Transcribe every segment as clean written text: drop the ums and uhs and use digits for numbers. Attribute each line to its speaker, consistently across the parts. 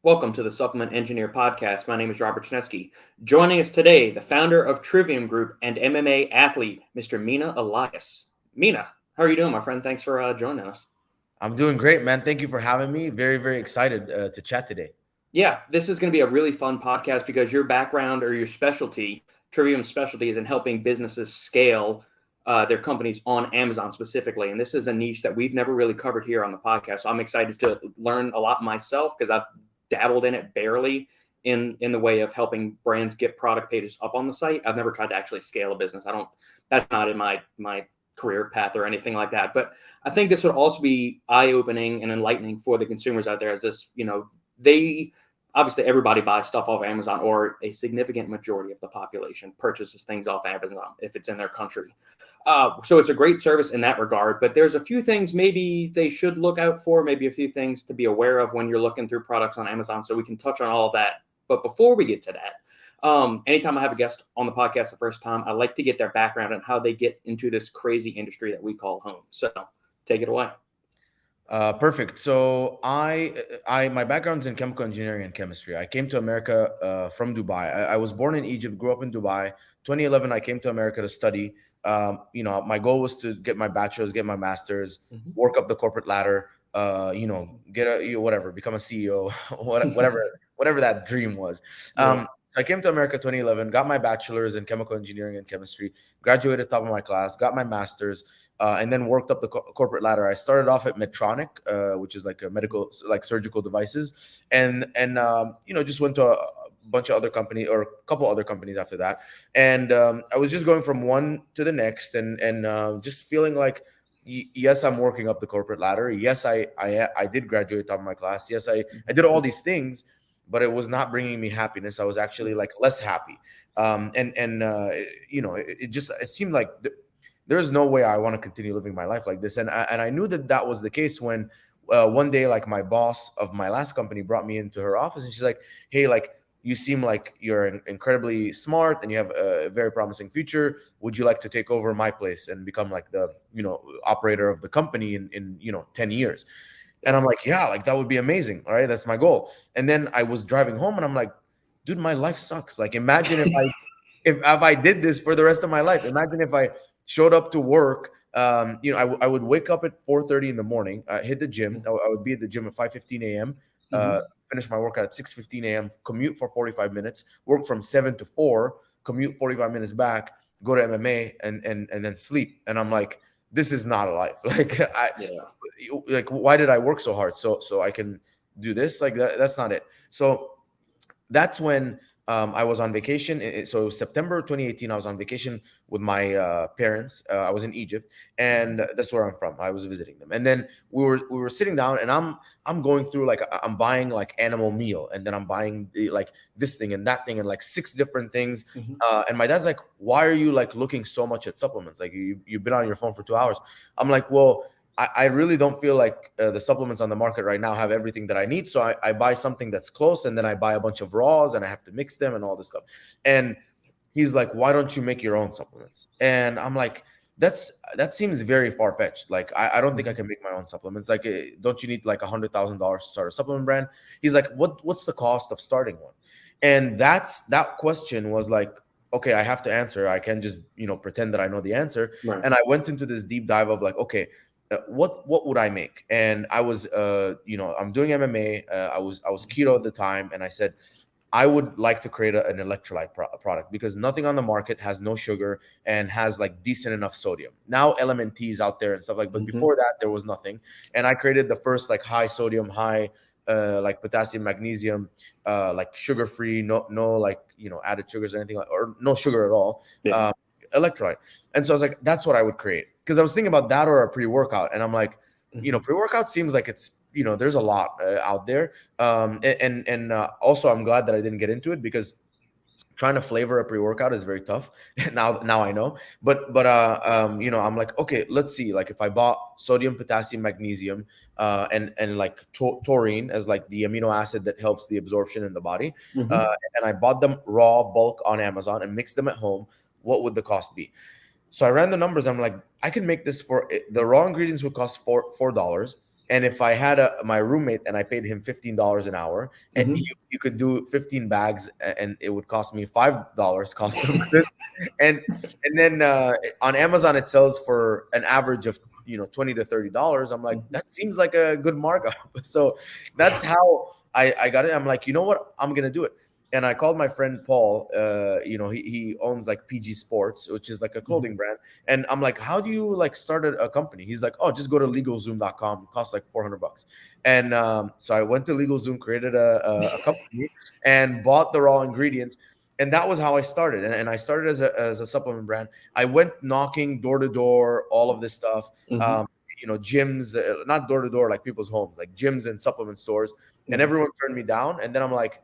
Speaker 1: Welcome to the Supplement Engineer Podcast. My name is Robert Chinesky. Joining us today, the founder of Trivium Group and MMA athlete, Mr. Mina Elias. Mina, how are you doing, my friend? Thanks for joining us.
Speaker 2: I'm doing great, man. Thank you for having me. Very, very excited to chat today.
Speaker 1: Yeah, this is going to be a really fun podcast because your background or your specialty, Trivium's specialty, is in helping businesses scale their companies on Amazon specifically. And this is a niche that we've never really covered here on the podcast. So I'm excited to learn a lot myself because I've dabbled in it barely in the way of helping brands get product pages up on the site. I've never tried to actually scale a business. I don't. That's not in my career path or anything like that. But I think this would also be eye opening and enlightening for the consumers out there. As this, they obviously everybody buys stuff off Amazon, or a significant majority of the population purchases things off Amazon if it's in their country. So it's a great service in that regard, but there's a few things maybe they should look out for, maybe a few things to be aware of when you're looking through products on Amazon. So we can touch on all of that. But before we get to that, anytime I have a guest on the podcast the first time, I like to get their background and how they get into this crazy industry that we call home. So take it away.
Speaker 2: Perfect. So my background's in chemical engineering and chemistry. I came to America from Dubai. I was born in Egypt, grew up in Dubai. 2011, I came to America to study. My goal was to get my bachelor's, get my master's, work up the corporate ladder. Get whatever, become a CEO, whatever that dream was. So I came to America 2011, got my bachelor's in chemical engineering and chemistry, graduated top of my class, got my master's, and then worked up the corporate ladder. I started off at Medtronic, which is like a medical, like surgical devices, and just went to a bunch of other companies or a couple other companies after that. And I was just going from one to the next, and just feeling like, yes, I'm working up the corporate ladder. Yes, I did graduate top of my class. Yes, I did all these things, but it was not bringing me happiness. I was actually like less happy. It seemed like there's no way I want to continue living my life like this. And I knew that was the case when one day, like, my boss of my last company brought me into her office, and she's like, "Hey, like, you seem like you're incredibly smart and you have a very promising future. Would you like to take over my place and become like the operator of the company in 10 years?" And I'm like, "Yeah, like that would be amazing. All right, that's my goal." And then I was driving home and I'm like, "Dude, my life sucks. Like, imagine if I did this for the rest of my life. Imagine if I showed up to work. I would wake up at 4:30 in the morning, hit the gym. I would be at the gym at 5:15 a.m. Finish my workout at 6:15 a.m. Commute for 45 minutes. Work from 7 to 4. Commute 45 minutes back. Go to MMA and then sleep." And I'm like, "This is not a life. Like, why did I work so hard so I can do this? Like, that's not it." So that's when I was on vacation. So September 2018, I was on vacation with my parents. I was in Egypt, and that's where I'm from. I was visiting them, and then we were sitting down, and I'm going through, like, I'm buying like animal meal, and then I'm buying like this thing and that thing and like 6 different things. And my dad's like, "Why are you like looking so much at supplements? Like, you've been on your phone for 2 hours." I'm like, "Well, I really don't feel like the supplements on the market right now have everything that I need. So I buy something that's close, and then I buy a bunch of raws, and I have to mix them and all this stuff." And he's like, "Why don't you make your own supplements?" And I'm like, that seems very far-fetched. Like, I don't think I can make my own supplements. Like, don't you need like $100,000 to start a supplement brand? He's like, what's the cost of starting one? And that question was like, okay, I have to answer. I can't just pretend that I know the answer.
Speaker 1: Right.
Speaker 2: And I went into this deep dive of like, okay, what would I make? And I was I'm doing MMA. I was keto at the time, and I said I would like to create an electrolyte product, because nothing on the market has no sugar and has like decent enough sodium. Now LMNT is out there and stuff like, but before that there was nothing. And I created the first like high sodium, high like potassium, magnesium, like sugar free, no like added sugars or anything, like, or no sugar at all.
Speaker 1: Yeah.
Speaker 2: Electrolyte. And so I was like, that's what I would create, because I was thinking about that or a pre-workout, and I'm like, pre-workout seems like it's there's a lot out there. Also, I'm glad that I didn't get into it, because trying to flavor a pre-workout is very tough. Now I know. I'm like, okay, let's see, like, if I bought sodium, potassium, magnesium, and like taurine as like the amino acid that helps the absorption in the body, and I bought them raw bulk on Amazon and mixed them at home, what would the cost be? So I ran the numbers. I'm like, I can make this for the raw ingredients would cost $4, And if I had my roommate and I paid him $15 an hour, and
Speaker 1: Hmm.
Speaker 2: you could do 15 bags, and it would cost me $5 cost of goods. And then on Amazon it sells for an average of $20 to $30. I'm like, that seems like a good markup. So that's how I got it. I'm like, you know what? I'm gonna do it. And I called my friend Paul. He owns like PG Sports, which is like a
Speaker 1: Hmm.
Speaker 2: clothing brand. And I'm like, how do you like start a company? He's like, oh, just go to LegalZoom.com. It costs like $400. And so I went to LegalZoom, created a company, and bought the raw ingredients. And that was how I started. And I started as a supplement brand. I went knocking door to door, all of this stuff.
Speaker 1: Hmm.
Speaker 2: Um, gyms, not door to door, like people's homes, like gyms and supplement stores. And
Speaker 1: Hmm.
Speaker 2: everyone turned me down. And then I'm like,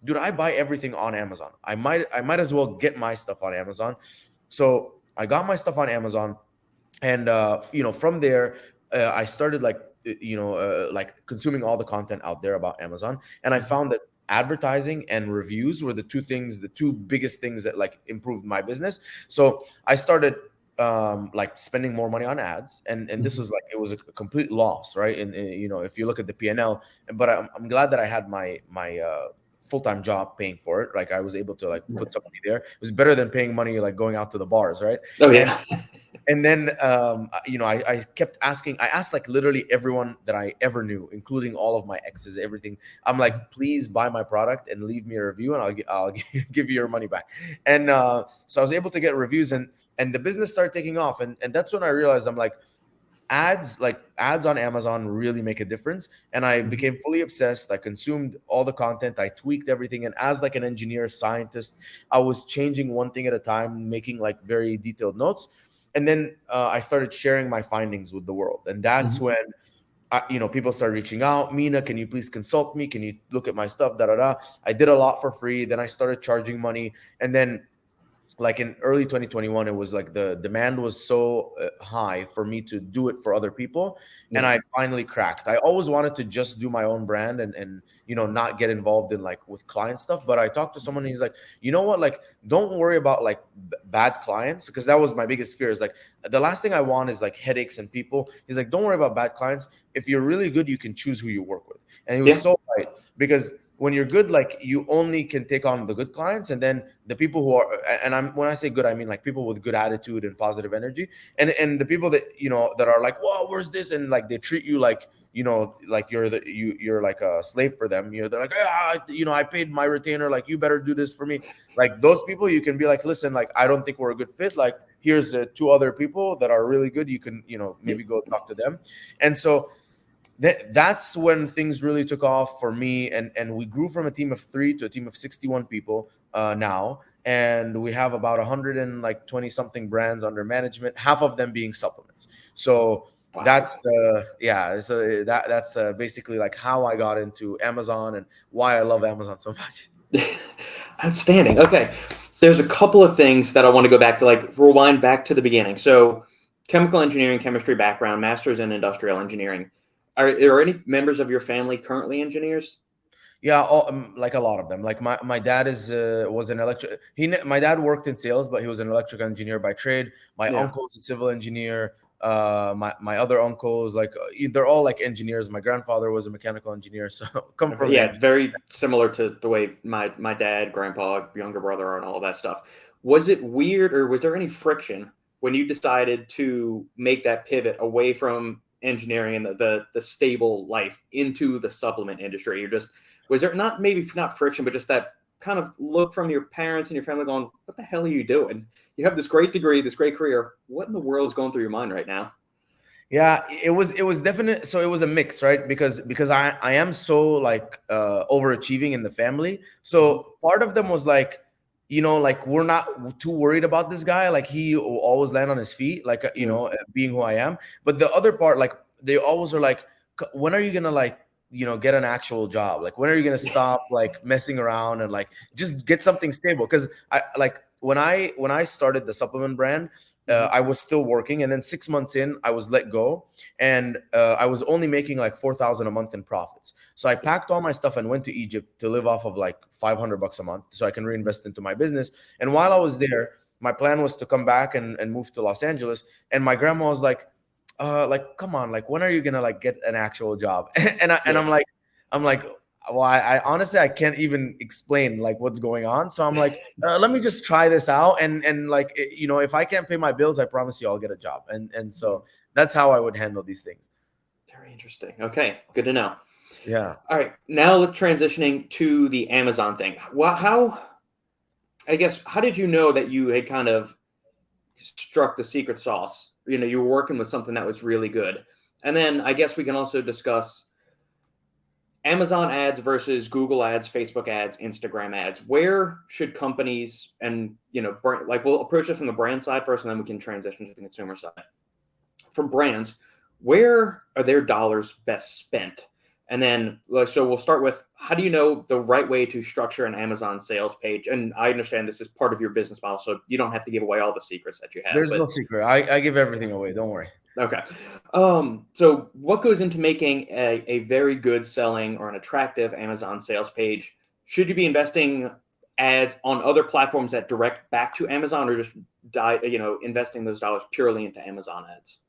Speaker 2: dude, I buy everything on Amazon. I might as well get my stuff on Amazon. So I got my stuff on Amazon, and from there, I started like consuming all the content out there about Amazon, and I
Speaker 1: Hmm.
Speaker 2: found that advertising and reviews were the two biggest things that like improved my business. So I started like spending more money on ads, and this
Speaker 1: Hmm.
Speaker 2: was like it was a complete loss, right? And if you look at the P&L, but I'm glad that I had my full-time job paying for it. Like I was able to like put some money there. It was better than paying money like going out to the bars, right?
Speaker 1: Oh
Speaker 2: and
Speaker 1: yeah.
Speaker 2: and then I kept asking. I asked like literally everyone that I ever knew, including all of my exes, everything. I'm like, please buy my product and leave me a review, and I'll give you your money back. And so I was able to get reviews, and the business started taking off, and that's when I realized I'm like, ads on Amazon really make a difference. And I
Speaker 1: Hmm.
Speaker 2: became fully obsessed. I consumed all the content, I tweaked everything, and as like an engineer scientist, I was changing one thing at a time, making like very detailed notes. And then I started sharing my findings with the world, and that's
Speaker 1: Hmm.
Speaker 2: when people started reaching out. Mina, can you please consult me? Can you look at my stuff? Da da da. I did a lot for free. Then I started charging money, and then like in early 2021, it was like the demand was so high for me to do it for other people, and
Speaker 1: Yeah.
Speaker 2: I finally cracked. I always wanted to just do my own brand, and not get involved in like with client stuff. But I talked to someone, and he's like, you know what, like don't worry about like bad clients, because that was my biggest fear, is like the last thing I want is like headaches and people. He's like, don't worry about bad clients. If you're really good, you can choose who you work with. And he was
Speaker 1: Yeah.
Speaker 2: so right, because when you're good, like you only can take on the good clients, and then the people who are, and I'm when I say good, I mean like people with good attitude and positive energy, and the people that that are like, whoa, where's this, and like they treat you like like you're like a slave for them. They're like, I paid my retainer, like you better do this for me. Like those people, you can be like, listen, like I don't think we're a good fit. Like here's two other people that are really good. You can
Speaker 1: Yeah.
Speaker 2: maybe go talk to them. And so that's when things really took off for me, and we grew from a team of 3 to a team of 61 people now, and we have about 100 and like 20 something brands under management, half of them being supplements. So
Speaker 1: Wow.
Speaker 2: that's the yeah so that's basically like how I got into Amazon and why I love Amazon so much.
Speaker 1: Outstanding. Okay. There's a couple of things that I want to go back to, like rewind back to the beginning. So, chemical engineering, chemistry background, master's in industrial engineering. Are there any members of your family currently engineers?
Speaker 2: Yeah, like a lot of them. Like my dad is was an electric. My dad worked in sales, but he was an electrical engineer by trade. My
Speaker 1: Yeah.
Speaker 2: uncle's a civil engineer. My other uncles, like they're all like engineers. My grandfather was a mechanical engineer, so come
Speaker 1: Okay.
Speaker 2: from the
Speaker 1: Yeah, it's
Speaker 2: engineer.
Speaker 1: very similar to the way my dad, grandpa, younger brother, and all that stuff. Was it weird, or was there any friction when you decided to make that pivot away from engineering and the stable life into the supplement industry? You're just Was there not, maybe not friction, but just that kind of look from your parents and your family going, "What the hell are you doing? You have this great degree, this great career. What in the world is going through your mind right now?"
Speaker 2: Yeah, it was definite. So it was a mix, right? Because I am so like overachieving in the family.
Speaker 1: Hmm.
Speaker 2: So part of them was like, like we're not too worried about this guy. Like he will always land on his feet, like
Speaker 1: Yeah.
Speaker 2: being who I am. But the other part, like they always are like, when are you gonna like get an actual job? Like when are you gonna stop like messing around and like just get something stable? Because I like when I started the supplement brand,
Speaker 1: Hmm.
Speaker 2: I was still working, and then 6 months in, I was let go, and I was only making like 4,000 a month in profits. So I packed all my stuff and went to Egypt to live off of like $500 a month, so I can reinvest into my business. And while I was there, my plan was to come back and move to Los Angeles. And my grandma was like, like, come on, like, when are you gonna like get an actual job? And
Speaker 1: Yeah.
Speaker 2: I'm like, well, I honestly I can't even explain like what's going on. So I'm like, let me just try this out, and like, you know, if I can't pay my bills, I promise you I'll get a job. And
Speaker 1: Mhm.
Speaker 2: so that's how I would handle these things.
Speaker 1: Very interesting. Okay, good to know.
Speaker 2: Yeah.
Speaker 1: All right, now let's transitioning to the Amazon thing. Well, I guess, how did you know that you had kind of struck the secret sauce? You know, you were working with something that was really good. And then I guess we can also discuss Amazon ads versus Google ads, Facebook ads, Instagram ads. Where should companies and, like, we'll approach this from the brand side first, and then we can transition to the consumer side. For brands, where are their dollars best spent? And then, so we'll start with, how do you know the right way to structure an Amazon sales page? And I understand this is part of your business model, so you don't have to give away all the secrets that you have.
Speaker 2: There's
Speaker 1: But
Speaker 2: no secret. I give everything away. Don't worry.
Speaker 1: okay, so what goes into making a very good selling or an attractive Amazon sales page? Should you be investing ads on other platforms that direct back to Amazon, or just investing those dollars purely into Amazon ads?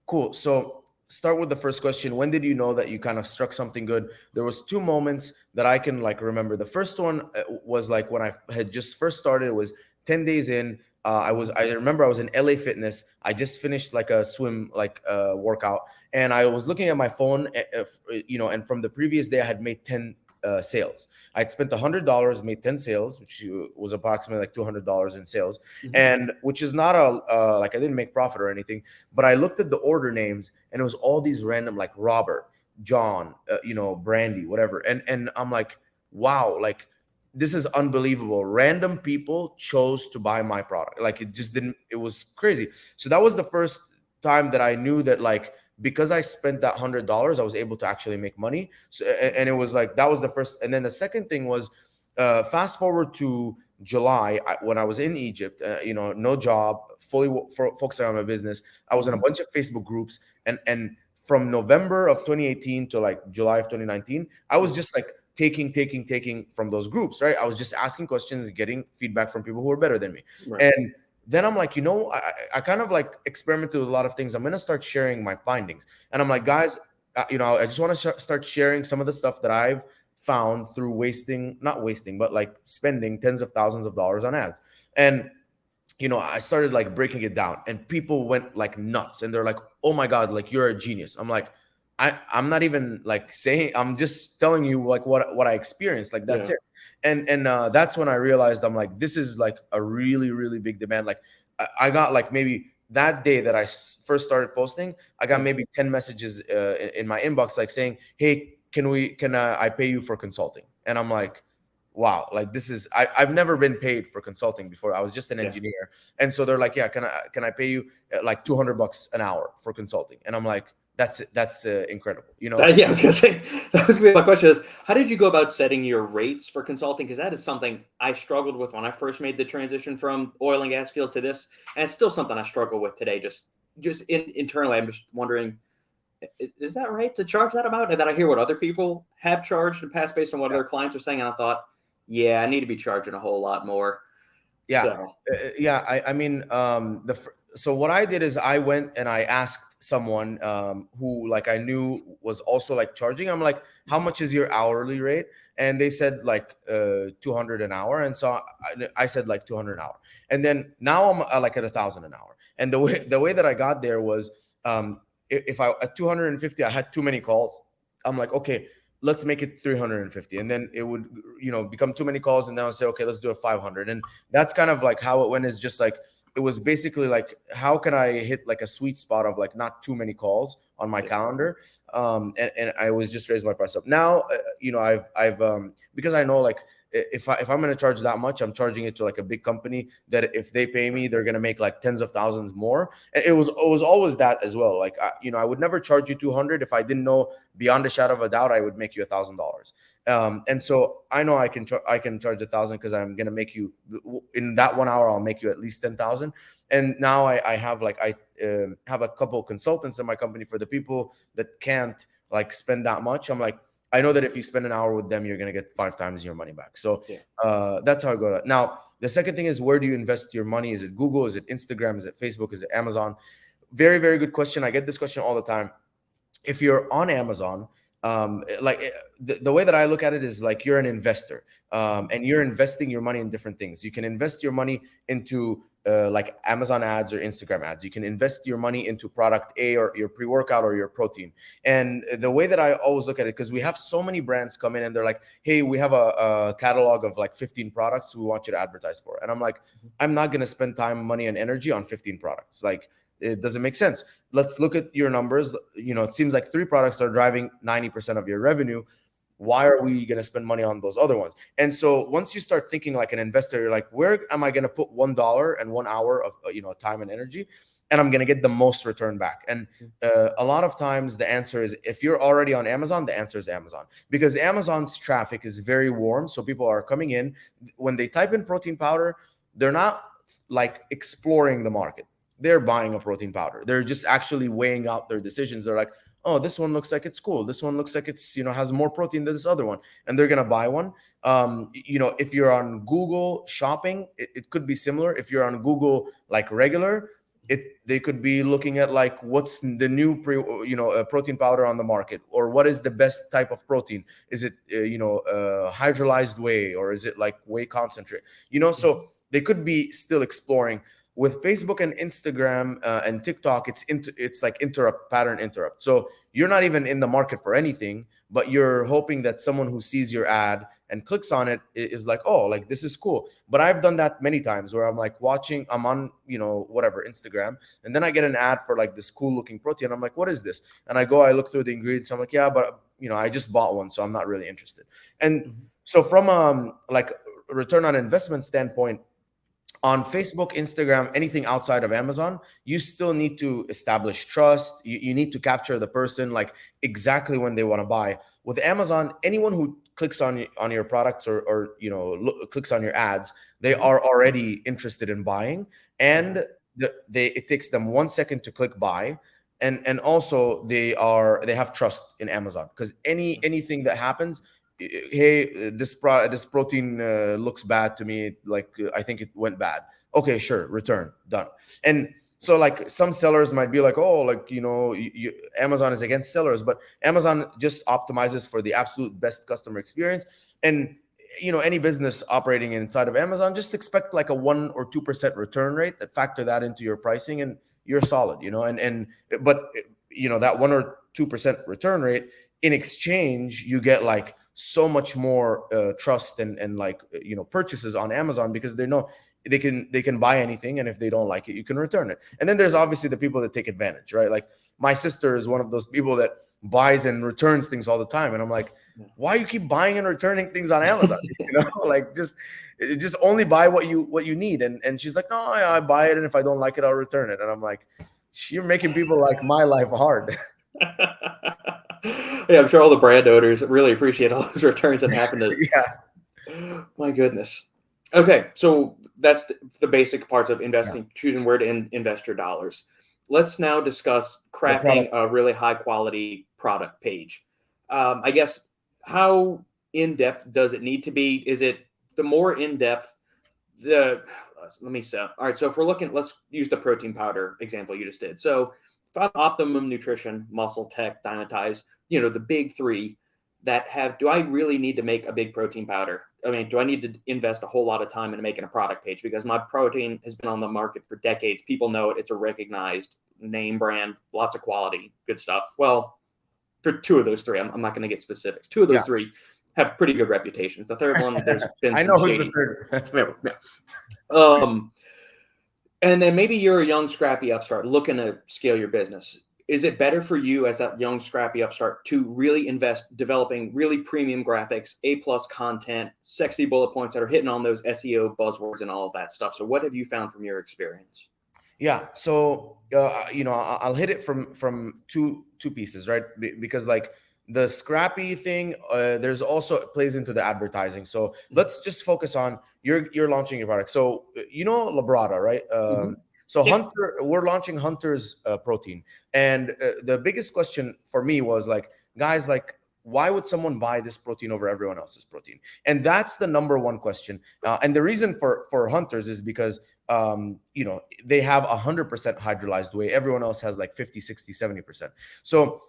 Speaker 2: Cool. So start with the first question. When did you know that you kind of struck something good? There was two moments that I can like remember. The first one was like when I had just first started. It was 10 days in. I remember I was in LA Fitness. I just finished like a swim like workout, and I was looking at my phone, and from the previous day I had made 10 sales. I'd spent $100, made 10 sales, which was approximately like $200 in sales,
Speaker 1: Mhm.
Speaker 2: and which is not a like I didn't make profit or anything. But I looked at the order names, and it was all these random like Robert, John, Brandy, whatever. And I'm like, wow, like this is unbelievable. Random people chose to buy my product. Like it just didn't. It was crazy. So that was the first time that I knew that like because I spent that $100, I was able to actually make money. So and it was like that was the first. And then the second thing was, fast forward to July, when I was in Egypt, no job, fully focusing on my business. I was in a
Speaker 1: Mhm.
Speaker 2: bunch of Facebook groups, and from November of 2018 to like July of 2019, I was
Speaker 1: Mhm.
Speaker 2: just like taking from those groups, right? I was just asking questions, getting feedback from people who were better than me,
Speaker 1: Right.
Speaker 2: and then I'm like, I kind of like experimented with a lot of things. I'm gonna start sharing my findings, and I'm like, guys, I just want to start sharing some of the stuff that I've found through not wasting, but like spending tens of thousands of dollars on ads. And I started like breaking it down, and people went like nuts, and they're like, "Oh my god, like you're a genius." I'm like, I'm not even like saying, I'm just telling you like what I experienced, like that's
Speaker 1: Yeah.
Speaker 2: it. And that's when I realized I'm like, this is like a really really big demand. Like I got like maybe that day that I first started posting, I got
Speaker 1: Yeah.
Speaker 2: maybe 10 messages in my inbox like saying, "Hey, can I pay you for consulting?" And I'm like, wow, like this is I've never been paid for consulting before. I was just an
Speaker 1: Yeah.
Speaker 2: engineer. And so they're like, yeah, can I pay you like $200 an hour for consulting? And I'm like, that's incredible,
Speaker 1: Yeah, I was gonna say, that was gonna be my question, is how did you go about setting your rates for consulting? Because that is something I struggled with when I first made the transition from oil and gas field to this, and it's still something I struggle with today. Just internally, I'm just wondering, is that right to charge that amount? And then I hear what other people have charged in the past based on what
Speaker 2: Yeah.
Speaker 1: other clients are saying, and I thought, yeah, I need to be charging a whole lot more.
Speaker 2: Yeah.
Speaker 1: So
Speaker 2: Yeah. I mean, so what I did is I went and I asked someone who like I knew was also like charging. I'm like, how much is your hourly rate? And they said like 200 an hour. And so I said like 200 an hour. And then now I'm like at 1,000 an hour. And the way that I got there was, if I at 250, I had too many calls. I'm like, okay, let's make it 350. And then it would, become too many calls. And then I'll say, okay, let's do it 500. And that's kind of like how it went, is just like it was basically like, how can I hit like a sweet spot of like not too many calls on my
Speaker 1: yeah,
Speaker 2: calendar. And I was just raising my price up. Now I've because I know like if I'm going to charge that much, I'm charging it to like a big company that if they pay me, they're going to make like tens of thousands more. It was always that as well. Like I would never charge you 200 if I didn't know beyond a shadow of a doubt I would make you $1,000. And so I know I can charge 1,000 because I'm gonna make you in that 1 hour. I'll make you at least 10,000. And now I have like I have a couple consultants in my company for the people that can't like spend that much. I'm like, I know that if you spend an hour with them, you're gonna get 5 times your money back. So
Speaker 1: yeah.
Speaker 2: that's how I go. Now the second thing is, where do you invest your money? Is it Google? Is it Instagram? Is it Facebook? Is it Amazon? very, very good question. I get this question all the time. If you're on Amazon, the way that I look at it is like you're an investor, and you're investing your money in different things. You can invest your money into like Amazon ads or Instagram ads. You can invest your money into product A, or your pre-workout, or your protein. And the way that I always look at it, because we have so many brands come in and they're like, hey, we have a catalog of like 15 products we want you to advertise for. And I'm like, I'm not going to spend time, money, and energy on 15 products. Like, it doesn't make sense. Let's look at your numbers. It seems like 3 products are driving 90% of your revenue. Why are we going to spend money on those other ones? And so once you start thinking like an investor, you're like, where am I going to put $1 and 1 hour of time and energy, and I'm going to get the most return back? And a lot of times the answer is, if you're already on Amazon, the answer is Amazon, because Amazon's traffic is very warm. So people are coming in. When they type in protein powder, they're not like exploring the market. They're buying a protein powder. They're just actually weighing out their decisions. They're like, oh, this one looks like it's cool. This one looks like it's, has more protein than this other one. And they're going to buy one. If you're on Google shopping, it could be similar. If you're on Google, like regular, they could be looking at like, what's the new protein powder on the market, or what is the best type of protein? Is it, hydrolyzed whey, or is it like whey concentrate? So they could be still exploring. With Facebook and Instagram and TikTok, it's like pattern interrupt. So you're not even in the market for anything, but you're hoping that someone who sees your ad and clicks on it is like, oh, like this is cool. But I've done that many times where I'm like I'm on, whatever, Instagram, and then I get an ad for like this cool looking protein. I'm like, what is this? And I look through the ingredients. I'm like, yeah, but I just bought one, so I'm not really interested. And so from like return on investment standpoint, on Facebook, Instagram, anything outside of Amazon, you still need to establish trust. You need to capture the person like exactly when they want to buy. With Amazon, anyone who clicks on your products or clicks on your ads, they are already interested in buying, and it takes them 1 second to click buy. And also they have trust in Amazon, because anything that happens, hey, this protein looks bad to me, like I think it went bad. Okay, sure, return, done. And so like some sellers might be like, oh, like Amazon is against sellers, but Amazon just optimizes for the absolute best customer experience. And any business operating inside of Amazon, just expect like a 1 or 2% return rate, that factor that into your pricing, and you're solid. But that 1 or 2% return rate, in exchange, you get like so much more trust and like purchases on Amazon, because they know they can buy anything, and if they don't like it, you can return it. And then there's obviously the people that take advantage, right? Like my sister is one of those people that buys and returns things all the time, and I'm like, why you keep buying and returning things on Amazon? Like just only buy what you need. And she's like, no, I buy it, and if I don't like it, I'll return it. And I'm like, you're making people like my life hard.
Speaker 1: Yeah, I'm sure all the brand owners really appreciate all those returns that happen to.
Speaker 2: Yeah.
Speaker 1: My goodness. Okay, so that's the basic parts of investing, choosing where to invest your dollars. Let's now discuss crafting a really high quality product page. I guess, how in depth does it need to be? Is it the more in depth? Let me say. All right, so if we're looking, let's use the protein powder example you just did. So Optimum Nutrition, Muscle Tech, Dymatize, the big three that have, do I really need to make a big protein powder? I mean, do I need to invest a whole lot of time into making a product page? Because my protein has been on the market for decades. People know it. It's a recognized name brand, lots of quality, good stuff. Well, for 2 of those 3, I'm not going to get specifics. 2 of those 3 have pretty good reputations. The third one, there's been some shady. And then maybe you're a young, scrappy upstart looking to scale your business. Is it better for you as that young, scrappy upstart to really invest developing really premium graphics, A+ content, sexy bullet points that are hitting on those SEO buzzwords and all of that stuff? So what have you found from your experience?
Speaker 2: Yeah. So, I'll hit it from two pieces, right? Because like the scrappy thing, there's also, it plays into the advertising. So let's just focus on you're launching your product. So, Labrada, right? So Hunter, we're launching Hunter's protein. And the biggest question for me was like, guys, like, why would someone buy this protein over everyone else's protein? And that's the number one question. And the reason for Hunters is because they have 100% hydrolyzed whey. Everyone else has like 50, 60, 70%. So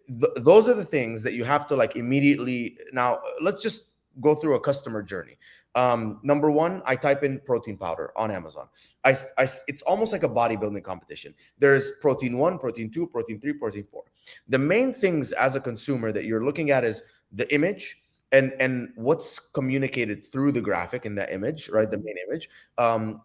Speaker 2: those are the things that you have to like immediately. Now let's just go through a customer journey. Number one, I type in protein powder on Amazon. It's almost like a bodybuilding competition. There's protein 1, protein 2, protein 3, protein 4. The main things as a consumer that you're looking at is the image, and what's communicated through the graphic in that image, right? The main image,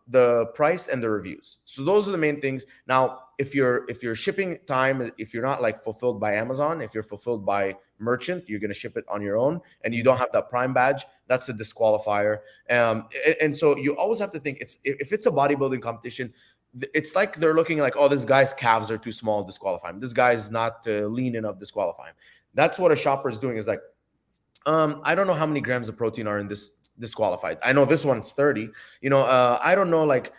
Speaker 2: the price, and the reviews. So those are the main things. Now, if your shipping time, if you're not like fulfilled by Amazon, if you're fulfilled by merchant, you're going to ship it on your own, and you don't have that Prime badge, that's a disqualifier. And so you always have to think, if it's a bodybuilding competition, it's like they're looking like, oh, this guy's calves are too small, disqualify him. This guy's not lean enough, disqualify him. That's what a shopper is doing. Is like, I don't know how many grams of protein are in this disqualified. I know this one's 30. I don't know, like,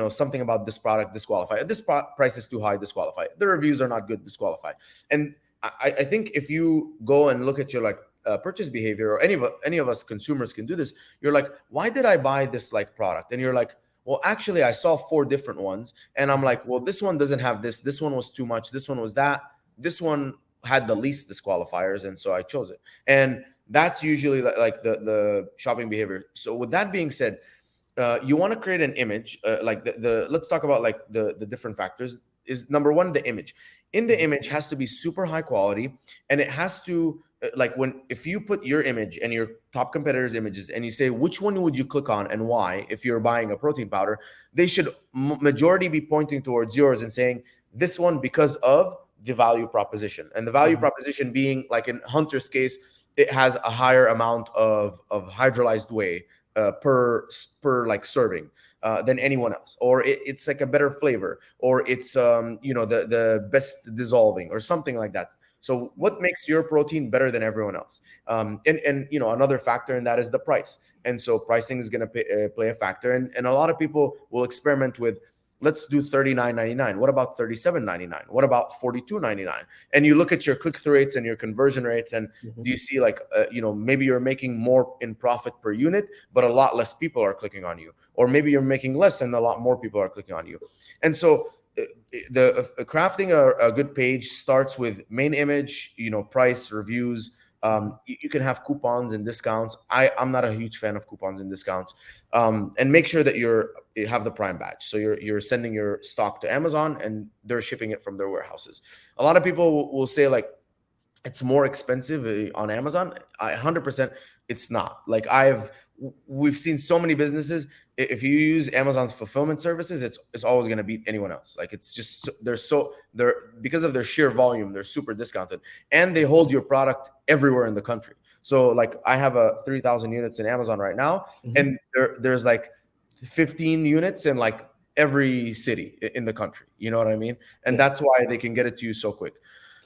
Speaker 2: something about this product, disqualified. This price is too high, disqualified. The reviews are not good, disqualified. And I think if you go and look at your like purchase behavior, or any of us consumers can do this, you're like, why did I buy this like product? And you're like, well, actually, I saw 4 different ones, and I'm like, well, this one doesn't have this. This one was too much. This one was that. This one had the least disqualifiers, and so I chose it. And that's usually like the shopping behavior. So with that being said, you want to create an image, like let's talk about like the different factors. Is number one, the image. In the image has to be super high quality, and it has to like, if you put your image and your top competitors' images and you say which one would you click on and why, if you're buying a protein powder, they should majority be pointing towards yours and saying this one because of the value proposition. And the value proposition being, like in Hunter's case, it has a higher amount of hydrolyzed whey per like serving than anyone else, or it's like a better flavor, or it's the best dissolving, or something like that. So what makes your protein better than everyone else? And another factor in that is the price. And so pricing is going to play a factor. And a lot of people will experiment with, let's do $39.99. What about $37.99? What about $42.99? And you look at your click-through rates and your conversion rates, and do you see like, maybe you're making more in profit per unit, but a lot less people are clicking on you, or maybe you're making less and a lot more people are clicking on you. And so crafting a good page starts with main image, price, reviews. You can have coupons and discounts. I'm not a huge fan of coupons and discounts. And make sure that you have the Prime badge. So you're sending your stock to Amazon and they're shipping it from their warehouses. A lot of people will say like, it's more expensive on Amazon. 100%, it's not. Like we've seen so many businesses. If you use Amazon's fulfillment services, it's always going to beat anyone else. Like, it's just, they're because of their sheer volume, they're super discounted, and they hold your product everywhere in the country. So like, I have 3,000 units in Amazon right now, and there's like 15 units in like every city in the country. You know what I mean? And that's why they can get it to you so quick.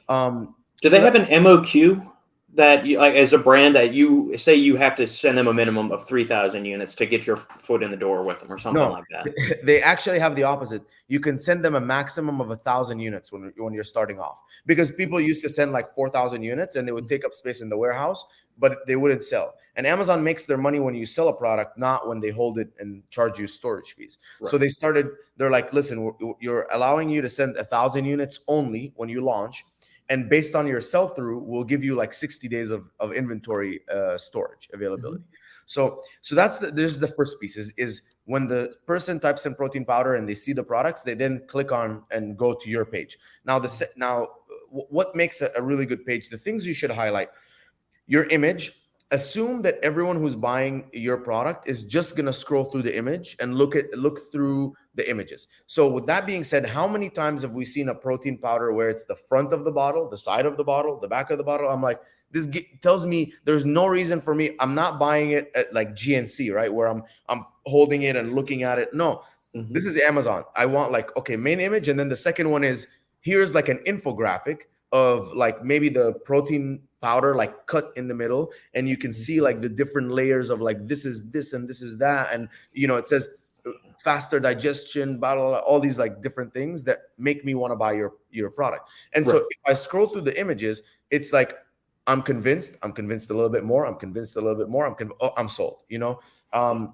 Speaker 1: Do they have an MOQ that you, like, as a brand, that you say you have to send them a minimum of 3,000 units to get your foot in the door with them, or something like that?
Speaker 2: They actually have the opposite. You can send them a maximum of 1,000 units when you're starting off, because people used to send like 4,000 units and they would take up space in the warehouse, but they wouldn't sell. And Amazon makes their money when you sell a product, not when they hold it and charge you storage fees. Right. So they're like, listen, you're allowing you to send 1,000 units only when you launch. And based on your sell-through, we'll give you like 60 days of inventory storage availability. So there's the first piece is when the person types in protein powder and they see the products, they then click on and go to your page. Now, what makes a really good page? The things you should highlight: your image. Assume that everyone who's buying your product is just going to scroll through the image and look through the images. So with that being said, how many times have we seen a protein powder where it's the front of the bottle, the side of the bottle, the back of the bottle? I'm like, this tells me there's no reason for me. I'm not buying it at like GNC, right? Where I'm holding it and looking at it. No, this is Amazon. I want like, okay, main image. And then the second one is, here's like an infographic of like maybe the protein powder like cut in the middle, and you can see like the different layers of like, this is this and this is that, and it says faster digestion, blah, blah, blah, all these like different things that make me want to buy your product. And so if I scroll through the images, it's like, I'm convinced a little bit more, I'm convinced a little bit more, I'm sold.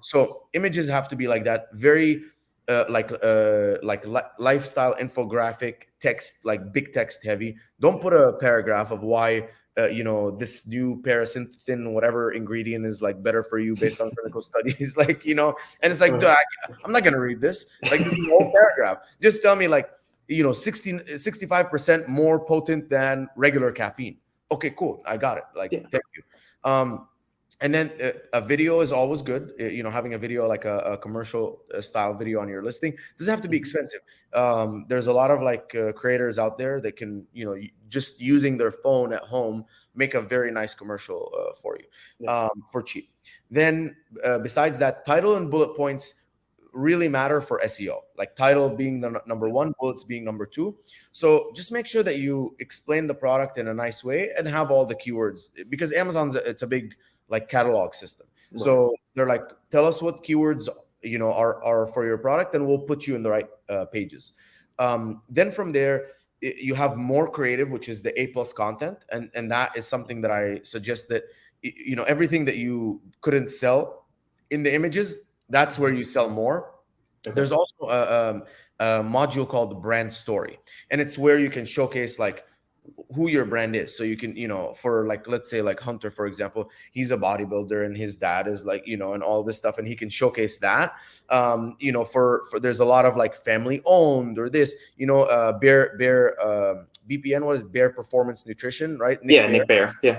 Speaker 2: So images have to be like that, very lifestyle infographic text, like big text heavy. Don't put a paragraph of why this new parasynthin whatever ingredient is like better for you based on clinical studies. Like, and it's like, duh, I'm not gonna read this. Like, this is a whole paragraph. Just tell me, like, 65% more potent than regular caffeine. Okay, cool, I got it. Like,
Speaker 1: Yeah.
Speaker 2: thank you. And then a video is always good. Having a video, like a commercial style video on your listing, doesn't have to be expensive. There's a lot of like creators out there that can, just using their phone at home, make a very nice commercial for you,
Speaker 1: Yeah.
Speaker 2: for cheap. Then besides that, title and bullet points really matter for SEO. Like, title being the number one, bullets being number two. So just make sure that you explain the product in a nice way and have all the keywords, because it's a big like catalog system.
Speaker 1: Right.
Speaker 2: So they're like, tell us what keywords are for your product, and we'll put you in the right pages. Then from there, you have more creative, which is the A+ content, and that is something that I suggest, that everything that you couldn't sell in the images, that's where you sell more.
Speaker 1: Okay.
Speaker 2: There's also a module called brand story, and it's where you can showcase like who your brand is. So you can, for like, let's say like Hunter, for example, he's a bodybuilder and his dad is like, and all this stuff, and he can showcase that. For there's a lot of like family owned, or this, Bear BPN, what is Bear Performance Nutrition, right?
Speaker 1: Yeah, Nick Bear. Yeah.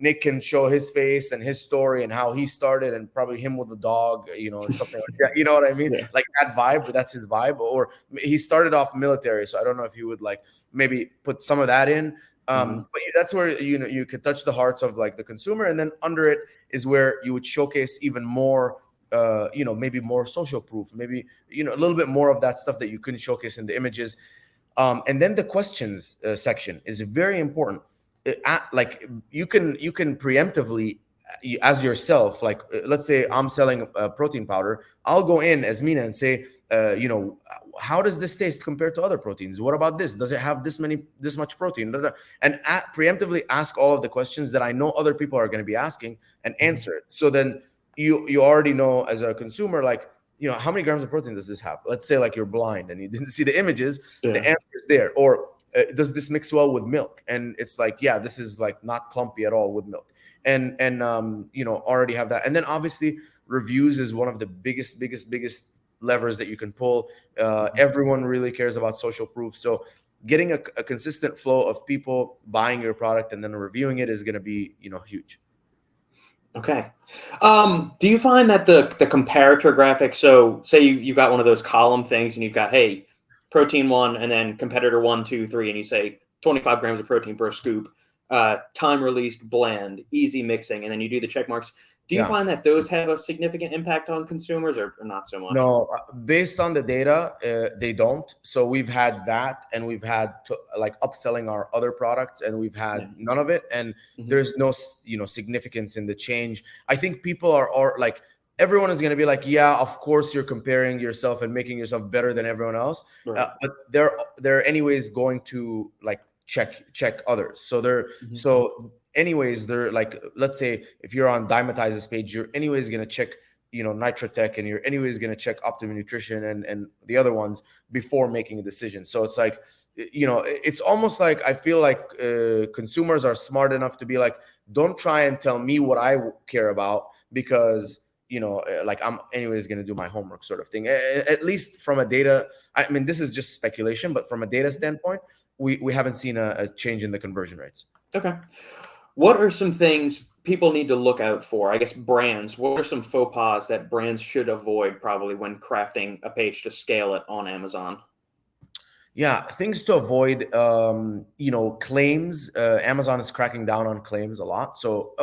Speaker 2: Nick can show his face and his story and how he started, and probably him with a dog, and something like that. You know what I mean?
Speaker 1: Yeah.
Speaker 2: Like that vibe, but that's his vibe. Or he started off military, so I don't know if he would like maybe put some of that in. But that's where you could touch the hearts of like the consumer, and then under it is where you would showcase even more. Maybe more social proof, maybe a little bit more of that stuff that you couldn't showcase in the images. And then the questions section is very important. Like, you can preemptively, as yourself, like, let's say I'm selling a protein powder, I'll go in as Mina and say, how does this taste compared to other proteins? What about this? Does it have this much protein? And preemptively ask all of the questions that I know other people are going to be asking, and answer it. So then you already know as a consumer, like, how many grams of protein does this have? Let's say like you're blind and you didn't see the images,
Speaker 1: Yeah.
Speaker 2: the answer is there. Or does this mix well with milk? And it's like, yeah, this is like not clumpy at all with milk. And already have that. And then obviously reviews is one of the biggest levers that you can pull. Everyone really cares about social proof. So getting a consistent flow of people buying your product and then reviewing it is going to be, huge.
Speaker 1: Okay. Do you find that the comparator graphic, so say you've got one of those column things and you've got, hey, protein 1 and then competitor 1, 2, 3, and you say 25 grams of protein per scoop, time released blend, easy mixing, and then you do the check marks. Do you find that those have a significant impact on consumers, or not so much?
Speaker 2: No, based on the data, they don't. So we've had that, and we've had like upselling our other products, and we've had none of it. And there's no, significance in the change. I think people are like, everyone is going to be like, yeah, of course you're comparing yourself and making yourself better than everyone else.
Speaker 1: Right.
Speaker 2: But they're anyways going to like check others. So so anyways, they're like, let's say if you're on Dymatize's page, you're anyways going to check, Nitrotech, and you're anyways going to check Optimum Nutrition and the other ones before making a decision. So it's like, it's almost like, I feel like consumers are smart enough to be like, don't try and tell me what I care about, because like, I'm anyways going to do my homework, sort of thing. At least from a data, I mean, this is just speculation, but from a data standpoint, we haven't seen a change in the conversion rates.
Speaker 1: Okay. What are some things people need to look out for? I guess brands, what are some faux pas that brands should avoid probably when crafting a page to scale it on Amazon?
Speaker 2: Yeah, things to avoid, claims. Amazon is cracking down on claims a lot. So,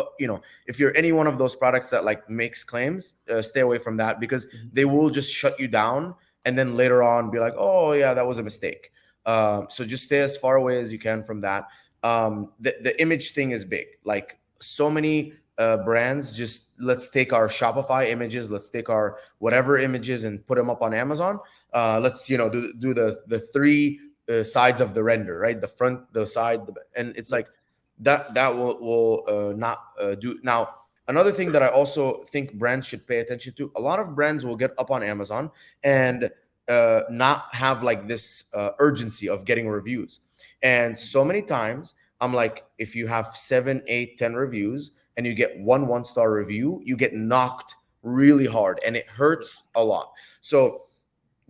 Speaker 2: if you're any one of those products that like makes claims, stay away from that, because they will just shut you down and then later on be like, oh yeah, that was a mistake. So just stay as far away as you can from that. The image thing is big. Like, so many brands, just let's take our Shopify images, let's take our whatever images and put them up on Amazon. Let's do the three sides of the render, right? The front, the side, and it's like that will not do. Now, another thing that I also think brands should pay attention to: a lot of brands will get up on Amazon and not have like this urgency of getting reviews. And so many times I'm like, if you have 7, 8, 10 reviews and you get one star review, you get knocked really hard and it hurts a lot. So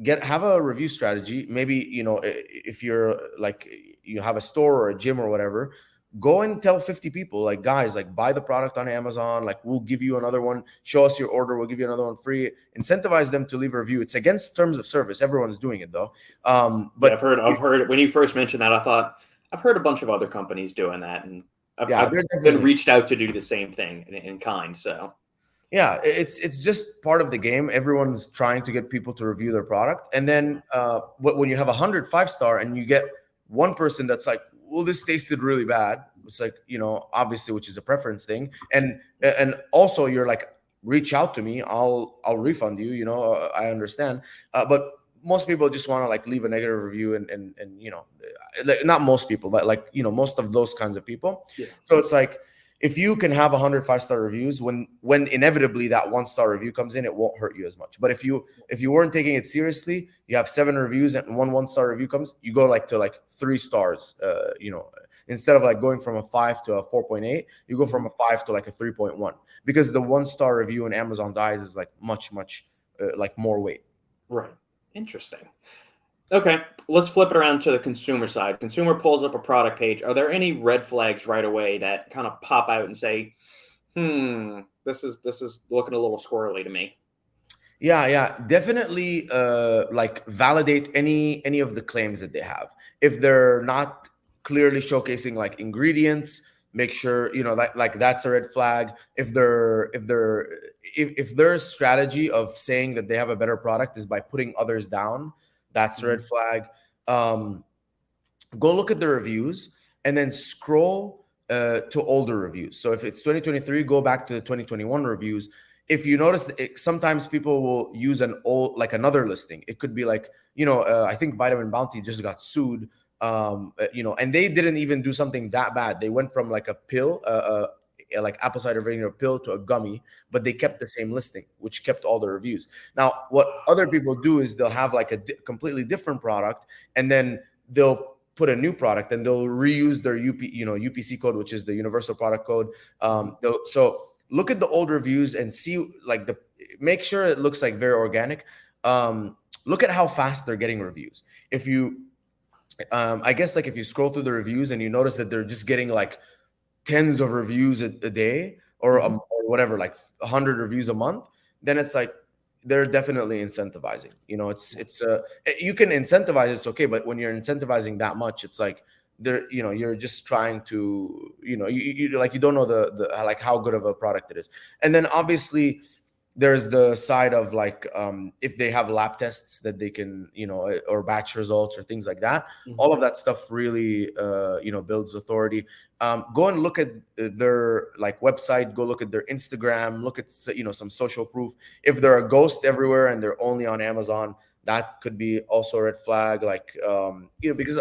Speaker 2: have a review strategy. Maybe, if you're like, you have a store or a gym or whatever, go and tell 50 people, like, guys, like, buy the product on Amazon, like, we'll give you another one, show us your order, we'll give you another one free. Incentivize them to leave a review. It's against terms of service. Everyone's doing it though. But
Speaker 1: yeah, I've heard when you first mentioned that, I thought I've heard a bunch of other companies doing that, and I've been reached out to do the same thing in kind. So
Speaker 2: yeah, it's just part of the game. Everyone's trying to get people to review their product, and then when you have 100 5-star and you get one person that's like, well, this tasted really bad, it's like, obviously, which is a preference thing, and also you're like, reach out to me, I'll refund you, I understand, but most people just want to like leave a negative review, and like, not most people, but like, most of those kinds of people.
Speaker 1: Yeah.
Speaker 2: So it's like, if you can have 100 5-star reviews, when inevitably that 1-star review comes in, it won't hurt you as much. But if you weren't taking it seriously, you have 7 reviews and 1-star review comes, you go like to like 3 stars. Instead of like going from a 5 to a 4.8, you go from a 5 to like a 3.1, because the 1-star review in Amazon's eyes is like much like more weight.
Speaker 1: Right. Interesting. Okay, let's flip it around to the consumer side. Consumer pulls up a product page. Are there any red flags right away that kind of pop out and say, this is looking a little squirrely to me?
Speaker 2: Yeah, definitely. Like, validate any of the claims that they have. If they're not clearly showcasing like ingredients, make sure like that's a red flag. If their strategy of saying that they have a better product is by putting others down, that's a red flag. Go look at the reviews and then scroll to older reviews. So if it's 2023, go back to the 2021 reviews. If you notice that sometimes people will use another listing. It could be like, I think Vitamin Bounty just got sued, and they didn't even do something that bad. They went from like a pill, like apple cider vinegar pill, to a gummy, but they kept the same listing, which kept all the reviews. Now, what other people do is they'll have like a completely different product, and then they'll put a new product and they'll reuse their UPC code, which is the universal product code. So look at the old reviews and see, like, make sure it looks like very organic. Look at how fast they're getting reviews. If you, I guess, like, if you scroll through the reviews and you notice that they're just getting like tens of reviews a day, or whatever, like 100 reviews a month, then it's like they're definitely incentivizing. It's you can incentivize, it's okay, but when you're incentivizing that much, it's like you're just trying to, you like, you don't know the like how good of a product it is. And then obviously there's the side of like, if they have lab tests that they can, or batch results or things like that, all of that stuff really, builds authority. Go and look at their like website, go look at their Instagram, look at, some social proof. If they're a ghost everywhere and they're only on Amazon, that could be also a red flag. Like, because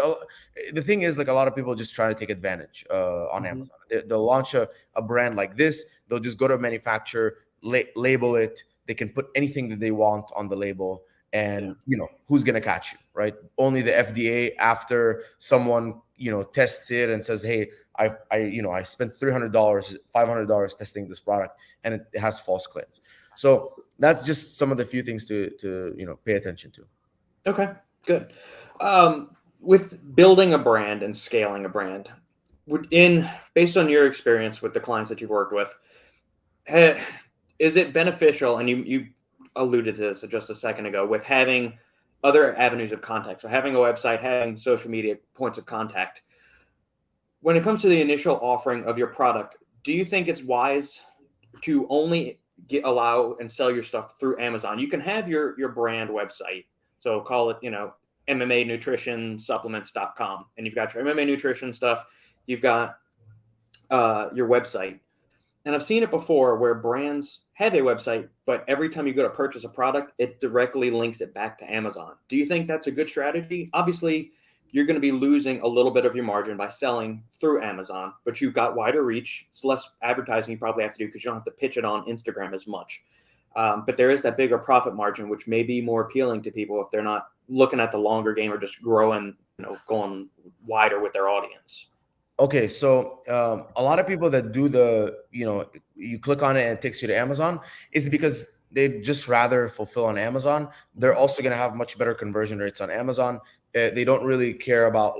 Speaker 2: the thing is, like, a lot of people just try to take advantage on Amazon. They'll launch a brand like this. They'll just go to a manufacturer, label it. They can put anything that they want on the label, and who's gonna catch you, right? Only the FDA, after someone tests it and says, hey, I spent $300, $500 testing this product, and it has false claims. So that's just some of the few things to pay attention to.
Speaker 1: Okay, good. With building a brand and scaling a brand, based on your experience with the clients that you've worked with, is it beneficial? And you alluded to this just a second ago, with having other avenues of contact, so having a website, having social media points of contact. When it comes to the initial offering of your product, do you think it's wise to only allow and sell your stuff through Amazon? You can have your brand website, so call it, MMA Nutrition Supplements.com, and you've got your MMA nutrition stuff, you've got your website. And I've seen it before where brands have a website, but every time you go to purchase a product, it directly links it back to Amazon. Do you think that's a good strategy? Obviously, you're going to be losing a little bit of your margin by selling through Amazon, but you've got wider reach. It's less advertising you probably have to do because you don't have to pitch it on Instagram as much. But there is that bigger profit margin, which may be more appealing to people if they're not looking at the longer game or just growing, going wider with their audience.
Speaker 2: Okay, so a lot of people that do you click on it and it takes you to Amazon is because they just rather fulfill on Amazon. They're also going to have much better conversion rates on Amazon. They don't really care about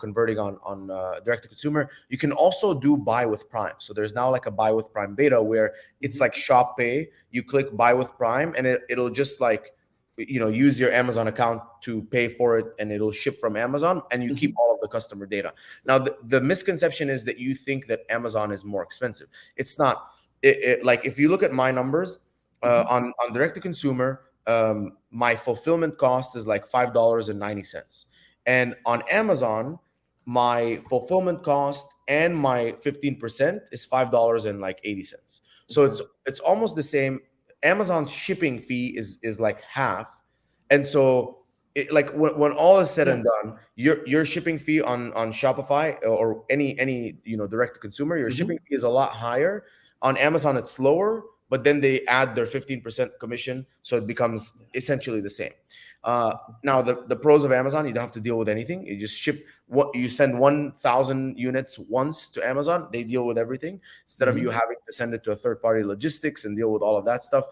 Speaker 2: converting on direct to consumer. You can also do buy with Prime. So there's now like a buy with Prime beta where it's like Shop Pay. You click buy with Prime and it'll just use your Amazon account to pay for it, and it'll ship from Amazon, and you keep all of the customer data. Now the misconception is that you think that Amazon is more expensive. It's not. Like if you look at my numbers on direct to consumer, my fulfillment cost is like $5.90, and on Amazon my fulfillment cost and my 15% is $5.80. So it's almost the same. Amazon's shipping fee is like half, and so like when all is said and done, your shipping fee on Shopify or any direct to consumer, your shipping fee is a lot higher. On Amazon, it's lower, but then they add their 15% commission, so it becomes essentially the same. Now the pros of Amazon, you don't have to deal with anything. You just ship you send 1,000 units once to Amazon, they deal with everything instead of you having to send it to a third party logistics and deal with all of that stuff.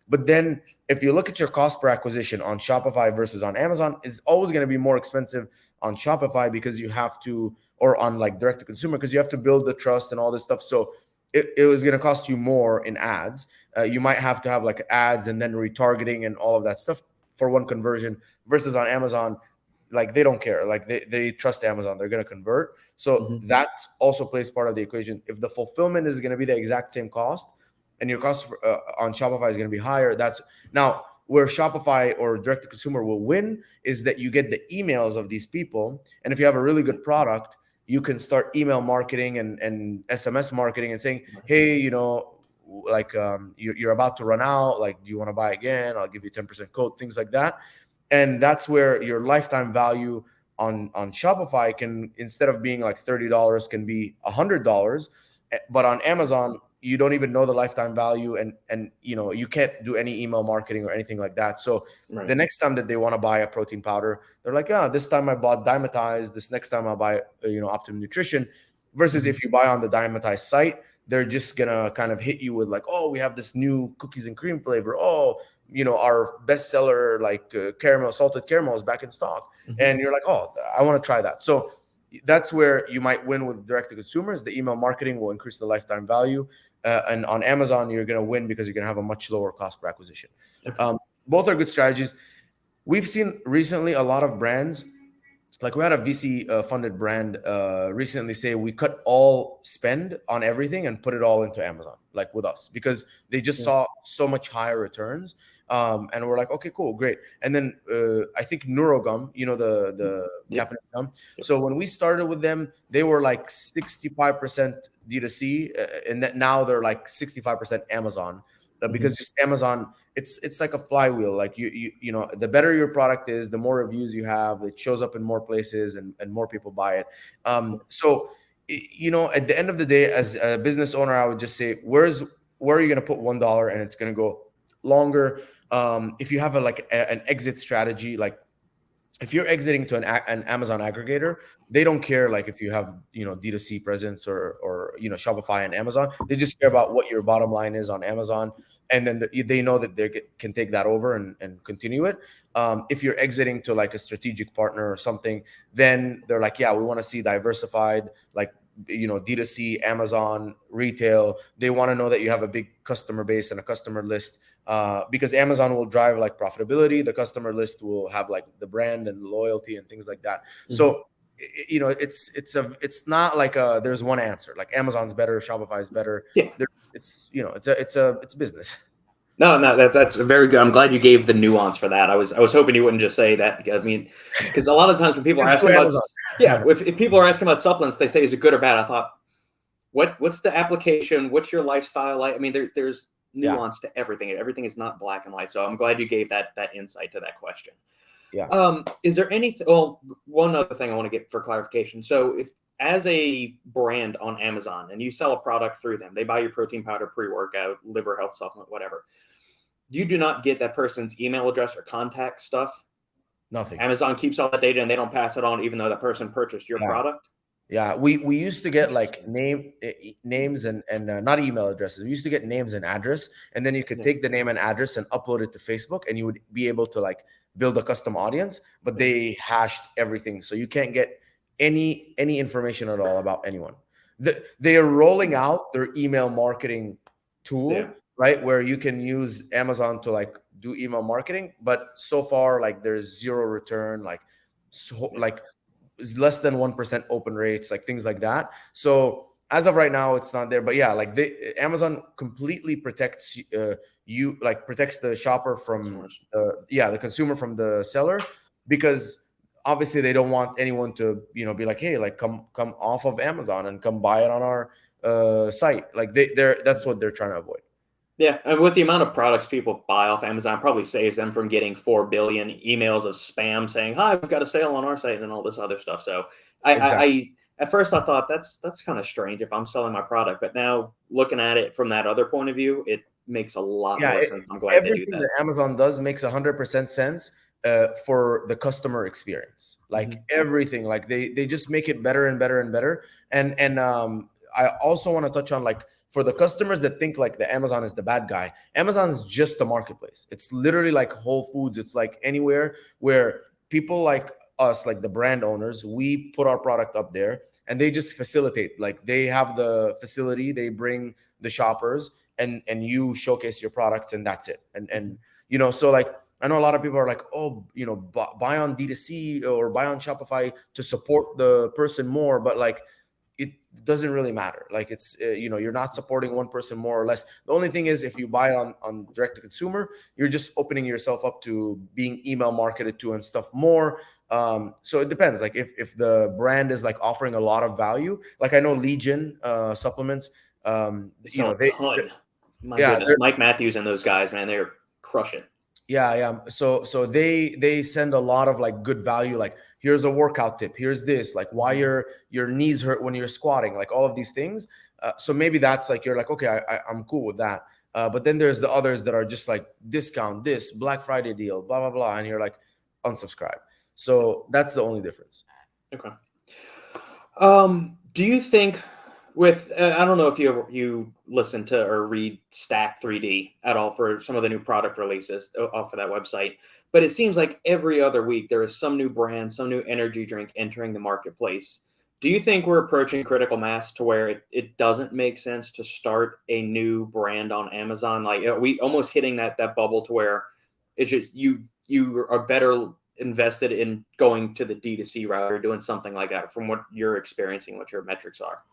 Speaker 2: But then if you look at your cost per acquisition on Shopify versus on Amazon, it's always going to be more expensive on Shopify because you have to, or on like direct to consumer, because you have to build the trust and all this stuff. So it was going to cost you more in ads. You might have to have like ads and then retargeting and all of that stuff for one conversion, versus on Amazon, like they don't care. Like they trust Amazon, they're going to convert. So that also plays part of the equation. If the fulfillment is going to be the exact same cost and your cost on Shopify is going to be higher, that's now where Shopify or direct to consumer will win, is that you get the emails of these people. And if you have a really good product, you can start email marketing and SMS marketing and saying, hey, you're about to run out. Like, do you want to buy again? I'll give you 10% code, things like that. And that's where your lifetime value on Shopify can, instead of being like $30, can be $100. But on Amazon, you don't even know the lifetime value, and you can't do any email marketing or anything like that. So the next time that they want to buy a protein powder, they're like, yeah, this time I bought Dymatize, this next time I'll buy Optimum Nutrition. Versus if you buy on the Dymatize site, they're just gonna kind of hit you with like, oh, we have this new cookies and cream flavor, oh, our bestseller salted caramel is back in stock, and you're like, oh, I want to try that. So that's where you might win with direct to consumers. The email marketing will increase the lifetime value. And on Amazon, you're going to win because you're going to have a much lower cost per acquisition. Both are good strategies. We've seen recently a lot of brands, like we had a VC funded brand recently say we cut all spend on everything and put it all into Amazon, like with us, because they just saw so much higher returns. And we're like, okay, cool, great. And then I think Neurogum, the caffeinated gum. So when we started with them, they were like 65% D2C, and that now they're like 65% Amazon. Because just Amazon, it's like a flywheel. Like the better your product is, the more reviews you have, it shows up in more places and more people buy it. So at the end of the day, as a business owner, I would just say, where are you going to put $1 and it's going to go longer? If you have an exit strategy, like if you're exiting to an Amazon aggregator, they don't care like if you have D2C presence or Shopify and Amazon. They just care about what your bottom line is on Amazon, and then they know that they can take that over and continue it. If you're exiting to like a strategic partner or something, then they're like, yeah, we want to see diversified, like D2C, Amazon, retail. They want to know that you have a big customer base and a customer list. Because Amazon will drive like profitability, the customer list will have like the brand and loyalty and things like that. So it's not like there's one answer. Like Amazon's better, Shopify is better.
Speaker 1: Yeah,
Speaker 2: it's it's business.
Speaker 1: No, that's very good. I'm glad you gave the nuance for that. I was hoping you wouldn't just say that. I mean, because a lot of times when people are asking about if people are asking about supplements, they say is it good or bad. I thought, what's the application? What's your lifestyle like? I mean, there's nuance to everything. Everything is not black and white. So I'm glad you gave that insight to that question.
Speaker 2: Yeah.
Speaker 1: Is there anything? Well, one other thing I want to get for clarification. So if as a brand on Amazon and you sell a product through them, they buy your protein powder, pre-workout, liver health supplement, whatever. you do not get that person's email address or contact stuff.
Speaker 2: Nothing.
Speaker 1: Amazon keeps all that data and they don't pass it on, even though that person purchased your
Speaker 2: Yeah.
Speaker 1: product.
Speaker 2: Yeah, we used to get like names and not email addresses. We used to get names and address, and then you could
Speaker 1: Yeah.
Speaker 2: take the name and address and upload it to Facebook, and you would be able to like build a custom audience. But
Speaker 1: Yeah.
Speaker 2: they hashed everything, so you can't get any information at all about anyone. They are rolling out their email marketing tool,
Speaker 1: Yeah.
Speaker 2: right, where you can use Amazon to like do email marketing, but so far like there's zero return, like so
Speaker 1: Yeah.
Speaker 2: like is less than 1% open rates, like things like that. So as of right now, it's not there. But yeah, like Amazon completely protects you, like protects the shopper from
Speaker 1: Consumers.
Speaker 2: the consumer from the seller, because obviously they don't want anyone to be like, hey, like come off of Amazon and come buy it on our site. Like that's what they're trying to avoid.
Speaker 1: Yeah, and with the amount of products people buy off Amazon, probably saves them from getting 4 billion emails of spam saying, "Hi, we've got a sale on our site," and all this other stuff. So,
Speaker 2: Exactly.
Speaker 1: I at first I thought that's kind of strange if I'm selling my product, but now looking at it from that other point of view, it makes a lot
Speaker 2: Yeah,
Speaker 1: more sense. I'm glad they do
Speaker 2: everything
Speaker 1: that.
Speaker 2: that Amazon does makes 100% sense for the customer experience. Like
Speaker 1: Mhm.
Speaker 2: everything, like they just make it better and better and better. And I also want to touch on, like, for the customers that think like the Amazon is the bad guy. Amazon is just a marketplace. It's literally like Whole Foods. It's like anywhere where people like us, like the brand owners, we put our product up there and they just facilitate. Like they have the facility, they bring the shoppers, and you showcase your products, and that's it. And so like I know a lot of people are like, oh, buy on D2C or buy on Shopify to support the person more, but like it doesn't really matter. Like it's you're not supporting one person more or less. The only thing is, if you buy on direct to consumer, you're just opening yourself up to being email marketed to and stuff more. So it depends. Like if the brand is like offering a lot of value, like I know Legion supplements,
Speaker 1: They sell a
Speaker 2: they
Speaker 1: ton. My
Speaker 2: yeah,
Speaker 1: goodness, Mike Matthews and those guys, man, they're crushing.
Speaker 2: yeah. So they send a lot of like good value. Like, here's a workout tip. Here's this. Like, why your knees hurt when you're squatting. Like all of these things. So maybe that's like, you're like, okay, I'm cool with that. But then there's the others that are just like discount this Black Friday deal, blah blah blah, and you're like, unsubscribe. So that's the only difference.
Speaker 1: Okay. Do you think with I don't know if you listen to or read Stack 3D at all for some of the new product releases off of that website, but it seems like every other week there is some new brand, some new energy drink entering the marketplace. Do you think we're approaching critical mass to where it doesn't make sense to start a new brand on Amazon? Like, are we almost hitting that bubble to where it's just you are better invested in going to the D2C route or doing something like that from what you're experiencing, what your metrics are?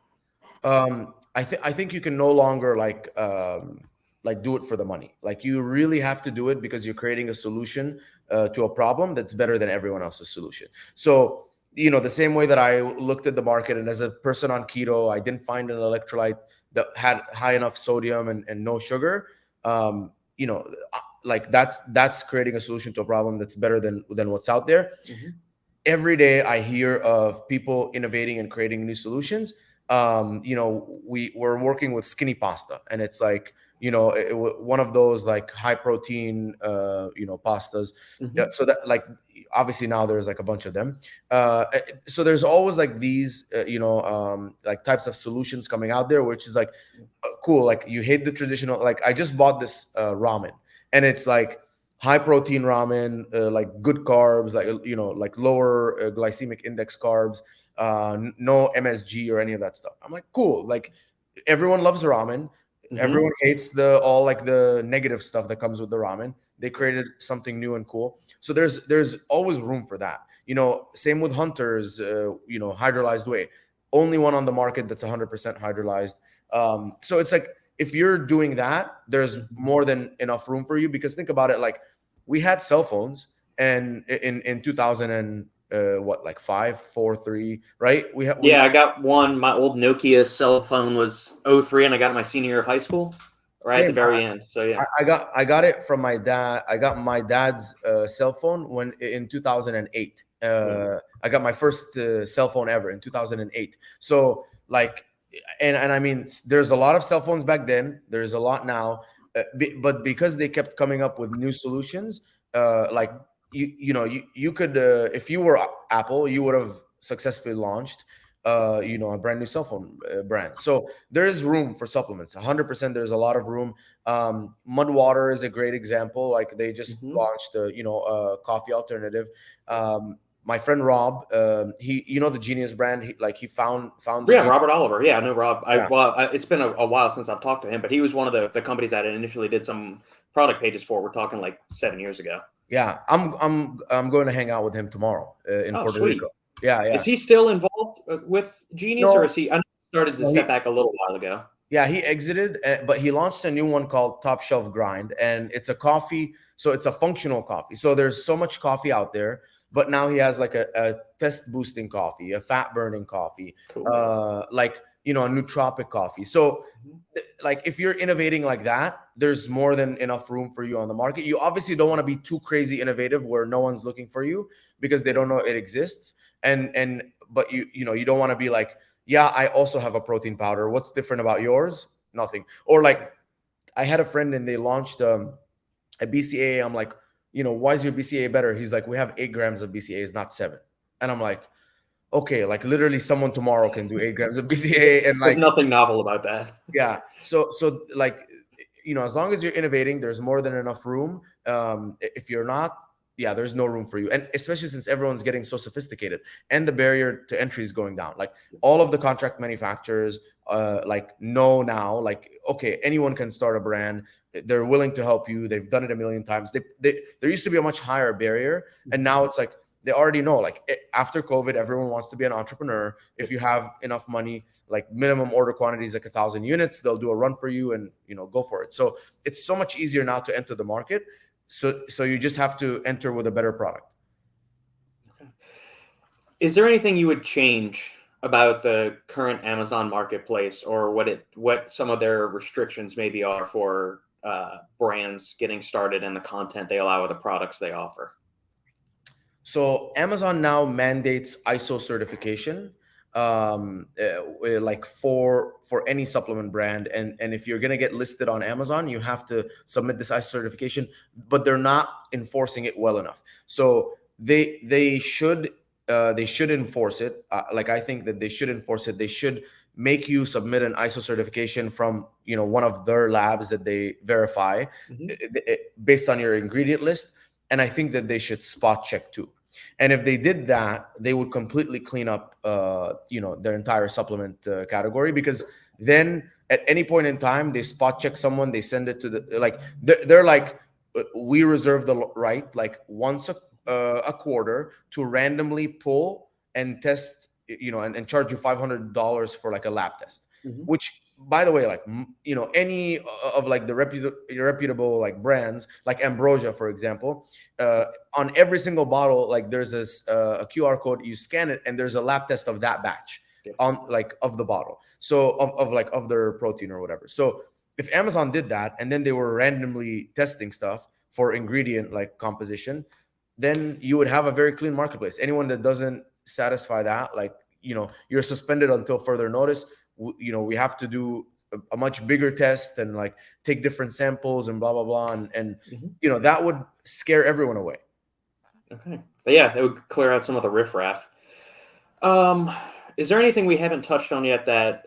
Speaker 2: I think you can no longer like do it for the money. Like you really have to do it because you're creating a solution to a problem that's better than everyone else's solution. So the same way that I looked at the market, and as a person on keto, I didn't find an electrolyte that had high enough sodium and no sugar. Um, you know, like that's creating a solution to a problem that's better than what's out there.
Speaker 1: Mm-hmm.
Speaker 2: Every day I hear of people innovating and creating new solutions. We're working with skinny pasta, and it's like, one of those like high protein pastas.
Speaker 1: Mm-hmm.
Speaker 2: Yeah, so that, like, obviously now there's like a bunch of them. So there's always like these like types of solutions coming out there, which is like cool. Like, you hate the traditional, like I just bought this ramen, and it's like high protein ramen, like good carbs, like like lower glycemic index carbs, no MSG or any of that stuff. I'm like, cool. Like, everyone loves ramen.
Speaker 1: Mm-hmm.
Speaker 2: Everyone hates the all like the negative stuff that comes with the ramen. They created something new and cool. So there's always room for that. Same with Hunter's, hydrolyzed whey. Only one on the market that's 100% hydrolyzed. So it's like, if you're doing that, there's more than enough room for you, because think about it. Like, we had cell phones, and in 2000 and what, like 5 4 3, right? We
Speaker 1: Yeah, I got one. My old Nokia cell phone was '03, and I got it my senior year of high school, right at the
Speaker 2: same.
Speaker 1: very end. So yeah.
Speaker 2: I got it from my dad. I got my dad's cell phone when in 2008.
Speaker 1: Yeah.
Speaker 2: I got my first cell phone ever in 2008. So like, and I mean, there's a lot of cell phones back then. There's a lot now. but because they kept coming up with new solutions, like you could if you were Apple, you would have successfully launched a brand new cell phone brand. So there is room for supplements. 100%, there's a lot of room. Mud water is a great example. Like they just
Speaker 1: Mm-hmm.
Speaker 2: launched a coffee alternative. My friend Rob, he the Genius brand. He found the
Speaker 1: Yeah,
Speaker 2: Genius.
Speaker 1: Robert Oliver. Yeah, I know Rob.
Speaker 2: Yeah.
Speaker 1: It's been a while since I've talked to him, but he was one of the companies that I initially did some product pages for. We're talking like 7 years ago.
Speaker 2: Yeah, I'm going to hang out with him tomorrow in
Speaker 1: Oh,
Speaker 2: Puerto Rico.
Speaker 1: sweet.
Speaker 2: Yeah,
Speaker 1: Is
Speaker 2: yeah.
Speaker 1: he still involved with Genius, or
Speaker 2: No,
Speaker 1: is he? I know he started to
Speaker 2: no,
Speaker 1: step back a little while ago.
Speaker 2: yeah, he exited, but he launched a new one called Top Shelf Grind, and it's a coffee. So it's a functional coffee. So there's so much coffee out there, but now he has like a test boosting coffee, a fat burning coffee,
Speaker 1: Cool.
Speaker 2: like a nootropic coffee. So
Speaker 1: Mhm.
Speaker 2: like if you're innovating like that, there's more than enough room for you on the market. You obviously don't want to be too crazy innovative where no one's looking for you because they don't know it exists. And but you don't want to be like, yeah, I also have a protein powder. What's different about yours? Nothing. Or like I had a friend and they launched a BCA. I'm like, why is your BCA better? He's like, we have 8 grams of BCAs, not 7. And I'm like, okay, like literally someone tomorrow can do 8 grams of BCA and
Speaker 1: There's
Speaker 2: like,
Speaker 1: nothing novel about that.
Speaker 2: yeah. So like, as long as you're innovating, there's more than enough room. If you're not, yeah, there's no room for you. And especially since everyone's getting so sophisticated and the barrier to entry is going down. Like all of the contract manufacturers, like know now, like, okay, anyone can start a brand. They're willing to help you. They've done it a million times. There used to be a much higher barrier. And
Speaker 1: Mhm.
Speaker 2: now it's like, they already know, like after COVID, everyone wants to be an entrepreneur. If you have enough money, like minimum order quantity is like 1,000 units, they'll do a run for you and go for it. So it's so much easier now to enter the market. So you just have to enter with a better product.
Speaker 1: Okay. Is there anything you would change about the current Amazon marketplace, or what some of their restrictions maybe are for brands getting started and the content they allow or the products they offer?
Speaker 2: So Amazon now mandates ISO certification, like for any supplement brand, and if you're gonna get listed on Amazon, you have to submit this ISO certification. But they're not enforcing it well enough. So they should enforce it. Like I think that they should enforce it. They should make you submit an ISO certification from one of their labs that they verify
Speaker 1: Mhm.
Speaker 2: based on your ingredient list. And I think that they should spot check too. And if they did that, they would completely clean up, their entire supplement category. Because then at any point in time, they spot check someone, they send it to the like they're like, we reserve the right, like once a quarter, to randomly pull and test, and charge you $500 for like a lab test.
Speaker 1: Mhm.
Speaker 2: Which, by the way, like any of like the reputable like brands like Ambrosia, for example, on every single bottle, like there's this a QR code. You scan it, and there's a lab test of that batch
Speaker 1: Yeah.
Speaker 2: on like of the bottle. So of their protein or whatever. So if Amazon did that, and then they were randomly testing stuff for ingredient like composition, then you would have a very clean marketplace. Anyone that doesn't satisfy that, like, you're suspended until further notice. We have to do a much bigger test and like take different samples and blah blah blah, and
Speaker 1: Mhm.
Speaker 2: that would scare everyone away.
Speaker 1: Okay. But yeah, it would clear out some of the riffraff. Um, is there anything we haven't touched on yet that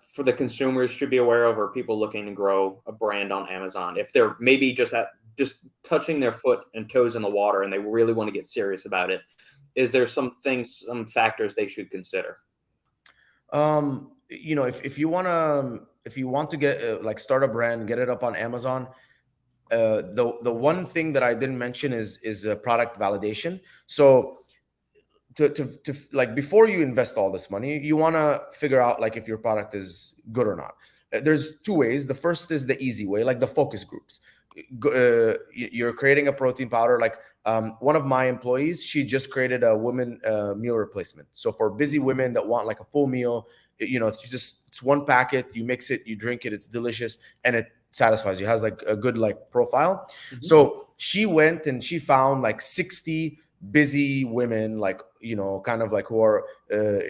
Speaker 1: for the consumers should be aware of, or people looking to grow a brand on Amazon? If they're maybe just touching their foot and toes in the water and they really want to get serious about it, is there some factors they should consider?
Speaker 2: If you want to get like start a brand, get it up on Amazon. The one thing that I didn't mention is product validation. So to like, before you invest all this money, you want to figure out like if your product is good or not. There's two ways. The first is the easy way, like the focus groups. You're creating a protein powder. Like, one of my employees, she just created a women meal replacement. So for busy women that want like a full meal, it's one packet. You mix it, you drink it. It's delicious, and it satisfies you. Has like a good like profile.
Speaker 1: Mhm.
Speaker 2: So she went and she found like 60 busy women, like, kind of like who are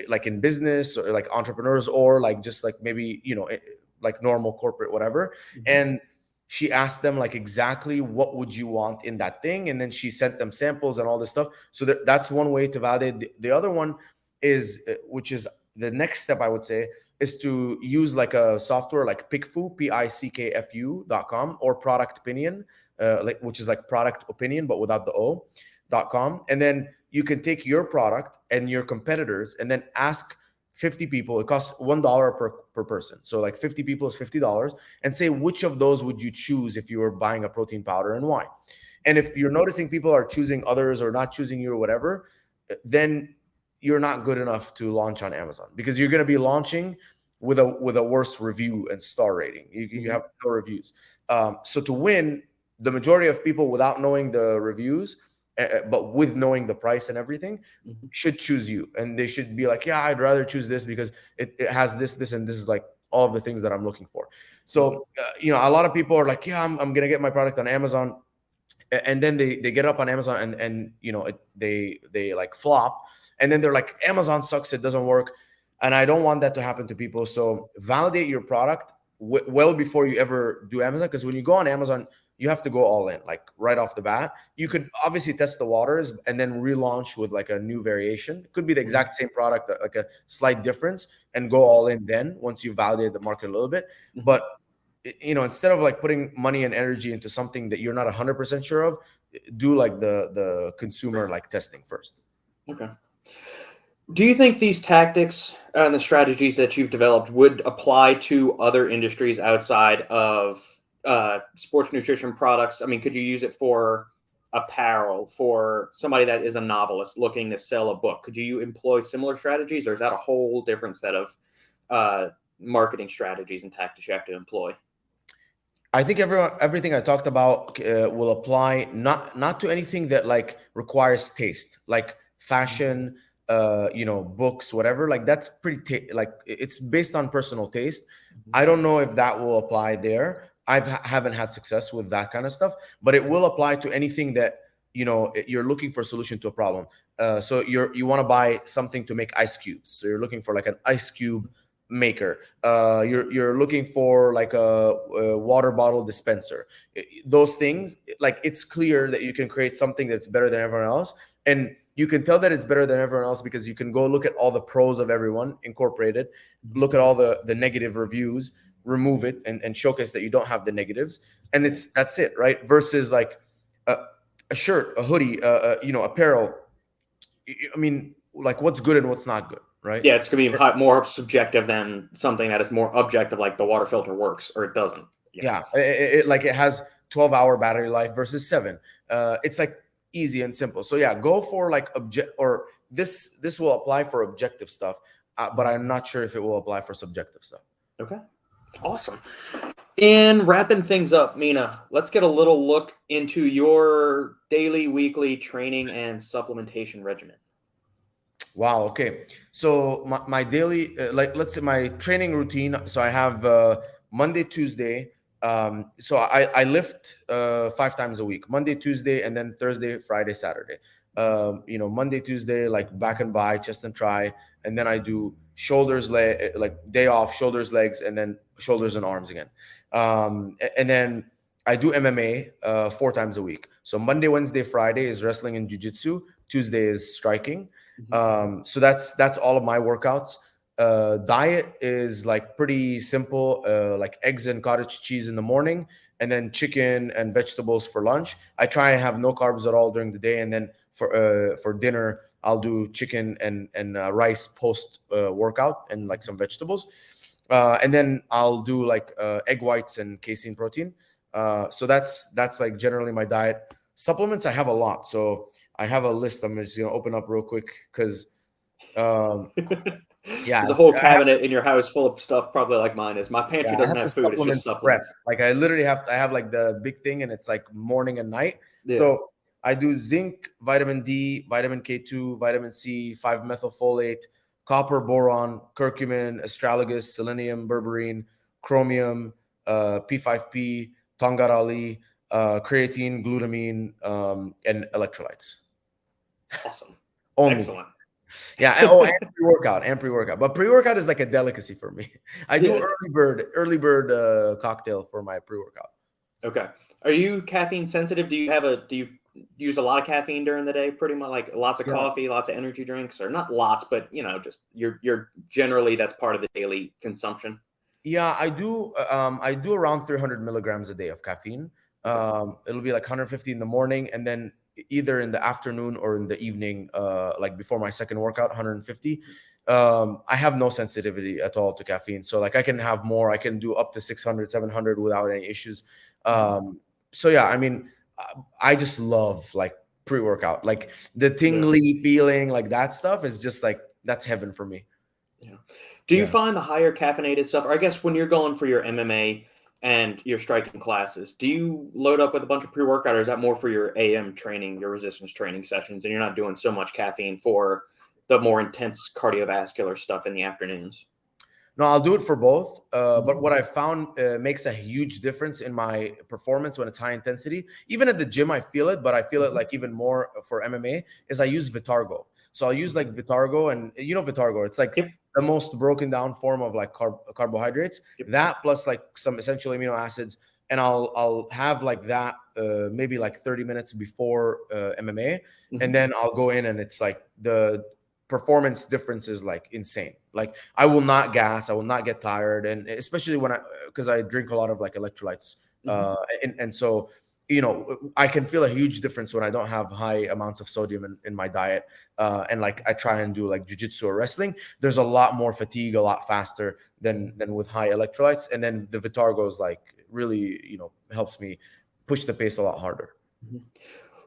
Speaker 2: like in business, or like entrepreneurs, or like just like maybe like normal corporate whatever.
Speaker 1: Mhm.
Speaker 2: And she asked them like exactly what would you want in that thing, and then she sent them samples and all this stuff. So that's one way to validate. The other one is, which is the next step, I would say, is to use like a software like Pickfu, pickfu.com, or Product Opinion, like, which is like Product Opinion but without the o.com. And then you can take your product and your competitors and then ask 50 people. It costs $1 per person, so like 50 people is $50, and say which of those would you choose if you were buying a protein powder, and why. And if you're noticing people are choosing others or not choosing you or whatever, then you're not good enough to launch on Amazon, because you're going to be launching with a worse review and star rating. You have no reviews. So to win, the majority of people, without knowing the reviews, but with knowing the price and everything, should choose you, and they should be like, yeah, I'd rather choose this because it has this, and this is like all of the things that I'm looking for. So a lot of people are like, yeah, I'm gonna get my product on Amazon, and then they get up on Amazon, and they like flop, and then they're like, Amazon sucks, it doesn't work. And I don't want that to happen to people. So validate your product well before you ever do Amazon, because when you go on Amazon, you have to go all in, like right off the bat. You could obviously test the waters and then relaunch with like a new variation. It could be the exact same product, like a slight difference, and go all in then once you validate the market a little bit. But instead of like putting money and energy into something that you're not 100% sure of, do like the consumer like testing first.
Speaker 1: Okay. Do you think these tactics and the strategies that you've developed would apply to other industries outside of sports nutrition products? I mean, could you use it for apparel, for somebody that is a novelist looking to sell a book? Could you employ similar strategies, or is that a whole different set of marketing strategies and tactics you have to employ?
Speaker 2: I think everything I talked about will apply not to anything that like requires taste, like fashion, books, whatever. Like that's pretty like it's based on personal taste. I don't know if that will apply there. Haven't had success with that kind of stuff, but it will apply to anything that you're looking for a solution to a problem. So you want to buy something to make ice cubes. So you're looking for like an ice cube maker. You're looking for like a water bottle dispenser. Those things, like it's clear that you can create something that's better than everyone else, and you can tell that it's better than everyone else because you can go look at all the pros of everyone incorporated, look at all the negative reviews, remove it, and showcase that you don't have the negatives, and that's it, right? Versus like a shirt, a hoodie, apparel. I mean, like what's good and what's not good, right?
Speaker 1: Yeah, it's going to be more subjective than something that is more objective, like the water filter works or it doesn't.
Speaker 2: Yeah, it has 12-hour battery life versus 7. It's like easy and simple. So yeah, go for like this will apply for objective stuff, but I'm not sure if it will apply for subjective stuff.
Speaker 1: Okay, awesome. And wrapping things up, Mina, let's get a little look into your daily, weekly training and supplementation regimen.
Speaker 2: Wow. Okay. So my daily, let's say my training routine. So I have Monday, Tuesday. So I lift 5 times a week: Monday, Tuesday, and then Thursday, Friday, Saturday. Monday, Tuesday, like back and by, chest and try, and then I do shoulders, like day off, shoulders, legs, and then shoulders and arms again. And then I do MMA 4 times a week. So Monday, Wednesday, Friday is wrestling and jiu-jitsu. Tuesday is striking. So that's all of my workouts. Diet is like pretty simple, like eggs and cottage cheese in the morning, and then chicken and vegetables for lunch. I try and have no carbs at all during the day, and then for dinner I'll do chicken and rice post workout, and like some vegetables, and then I'll do like egg whites and casein protein. So that's like generally my diet. Supplements, I have a lot, so I have a list. I'm just gonna open up real quick because yeah,
Speaker 1: there's a whole cabinet in your house full of stuff, probably like mine is. My pantry doesn't have food; it's just supplements.
Speaker 2: Like I literally I have like the big thing, and it's like morning and night. Yeah. So I do zinc, vitamin D, vitamin K2, vitamin C, 5-methylfolate, copper, boron, curcumin, astragalus, selenium, berberine, chromium, P5P, tongarali, creatine, glutamine, and electrolytes.
Speaker 1: Awesome.
Speaker 2: Only.
Speaker 1: Excellent.
Speaker 2: Yeah. And pre-workout. But pre-workout is like a delicacy for me. I do early bird cocktail for my pre-workout.
Speaker 1: Okay. Are you caffeine sensitive? Do you use a lot of caffeine during the day? Pretty much like lots of
Speaker 2: Yeah.
Speaker 1: coffee, lots of energy drinks, or not lots, but just you're generally that's part of the daily consumption.
Speaker 2: Yeah, I do. I do around 300 milligrams a day of caffeine.
Speaker 1: Okay.
Speaker 2: It'll be like 150 in the morning, and then either in the afternoon or in the evening, like before my second workout, 150. I have no sensitivity at all to caffeine, so like I can have more. I can do up to 600, 700 without any issues.
Speaker 1: Mhm.
Speaker 2: So yeah, I mean, I just love like pre-workout, like the
Speaker 1: Yeah.
Speaker 2: tingly feeling, like that stuff is just like that's heaven for me.
Speaker 1: Yeah. Do you
Speaker 2: Yeah.
Speaker 1: find the higher caffeinated stuff, or I guess when you're going for your MMA and your striking classes, do you load up with a bunch of pre-workout, or is that more for your AM training, your resistance training sessions, and you're not doing so much caffeine for the more intense cardiovascular stuff in the afternoons?
Speaker 2: No, I'll do it for both. But
Speaker 1: Mhm.
Speaker 2: what I found makes a huge difference in my performance when it's high intensity. Even at the gym, I feel it, but I feel it
Speaker 1: Mhm.
Speaker 2: like even more for MMA is I use Vitargo. So I'll use
Speaker 1: Mhm.
Speaker 2: like Vitargo, and Vitargo. It's like
Speaker 1: Yep.
Speaker 2: the most broken down form of like carbohydrates.
Speaker 1: Yep.
Speaker 2: That plus like some essential amino acids, and I'll have like that maybe like 30 minutes before MMA, and
Speaker 1: Mhm.
Speaker 2: then I'll go in and it's like the performance difference is like insane. Like I will not gas, I will not get tired, and especially when I because I drink a lot of like electrolytes,
Speaker 1: Mhm.
Speaker 2: and so I can feel a huge difference when I don't have high amounts of sodium in my diet, and like I try and do like jujitsu or wrestling. There's a lot more fatigue, a lot faster than with high electrolytes, and then the Vitargo is like really helps me push the pace a lot harder.
Speaker 1: Mhm.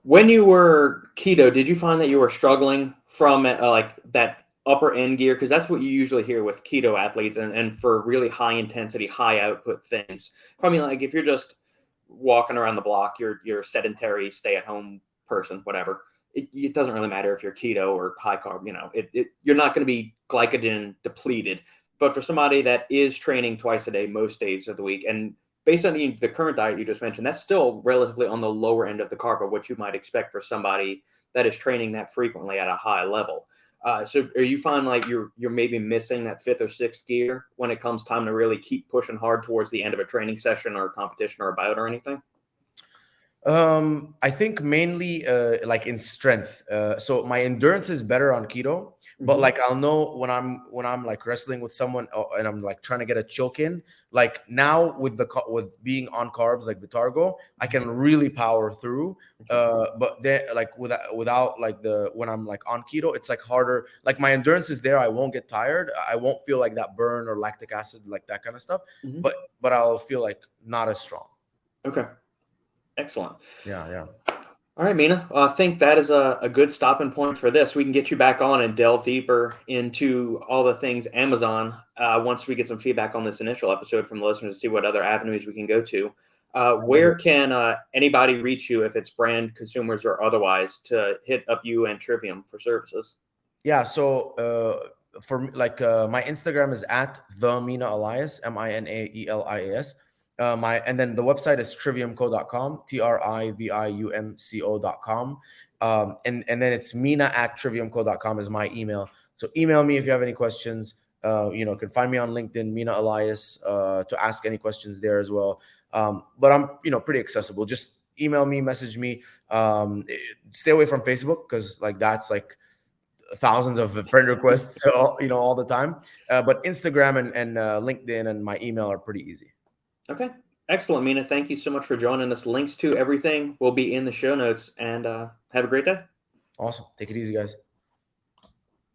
Speaker 1: When you were keto, did you find that you were struggling from like that upper end gear? Because that's what you usually hear with keto athletes, and for really high intensity, high output things. I mean, like if you're just walking around the block, you're a sedentary, stay at home person, whatever. It doesn't really matter if you're keto or high carb. You're not going to be glycogen depleted. But for somebody that is training twice a day, most days of the week, and based on the current diet you just mentioned, that's still relatively on the lower end of the carb of what you might expect for somebody that is training that frequently at a high level. So, are you find like you're maybe missing that fifth or sixth gear when it comes time to really keep pushing hard towards the end of a training session or a competition or a bout or anything?
Speaker 2: I think mainly like in strength. So my endurance is better on keto, but
Speaker 1: Hmm.
Speaker 2: like I'll know when I'm like wrestling with someone and I'm like trying to get a choke in. Like now with with being on carbs like Vitargo, I can really power through.
Speaker 1: Okay.
Speaker 2: But then like without like the when I'm like on keto, it's like harder. Like my endurance is there. I won't get tired. I won't feel like that burn or lactic acid like that kind of stuff.
Speaker 1: Hmm.
Speaker 2: But I'll feel like not as strong.
Speaker 1: Okay. Excellent.
Speaker 2: Yeah, yeah.
Speaker 1: All right, Mina. I think that is a good stopping point for this. We can get you back on and delve deeper into all the things Amazon once we get some feedback on this initial episode from the listeners to see what other avenues we can go to.
Speaker 2: I love
Speaker 1: Where
Speaker 2: it.
Speaker 1: can anybody reach you if it's brand consumers or otherwise to hit up you and Trivium for services?
Speaker 2: Yeah, so like my Instagram is at the Mina Elias, Minaelias. My and then the website is triviumco.com, triviumco.com. And then it's Mina at triviumco.com is my email. So email me if you have any questions. You can find me on LinkedIn, Mina Elias, to ask any questions there as well. But I'm pretty accessible. Just email me, message me. Stay away from Facebook because like that's like thousands of friend requests all the time, but Instagram and LinkedIn and my email are pretty easy.
Speaker 1: Okay. Excellent, Mina. Thank you so much for joining us. Links to everything will be in the show notes, and have a great day.
Speaker 2: Awesome, take it easy, guys.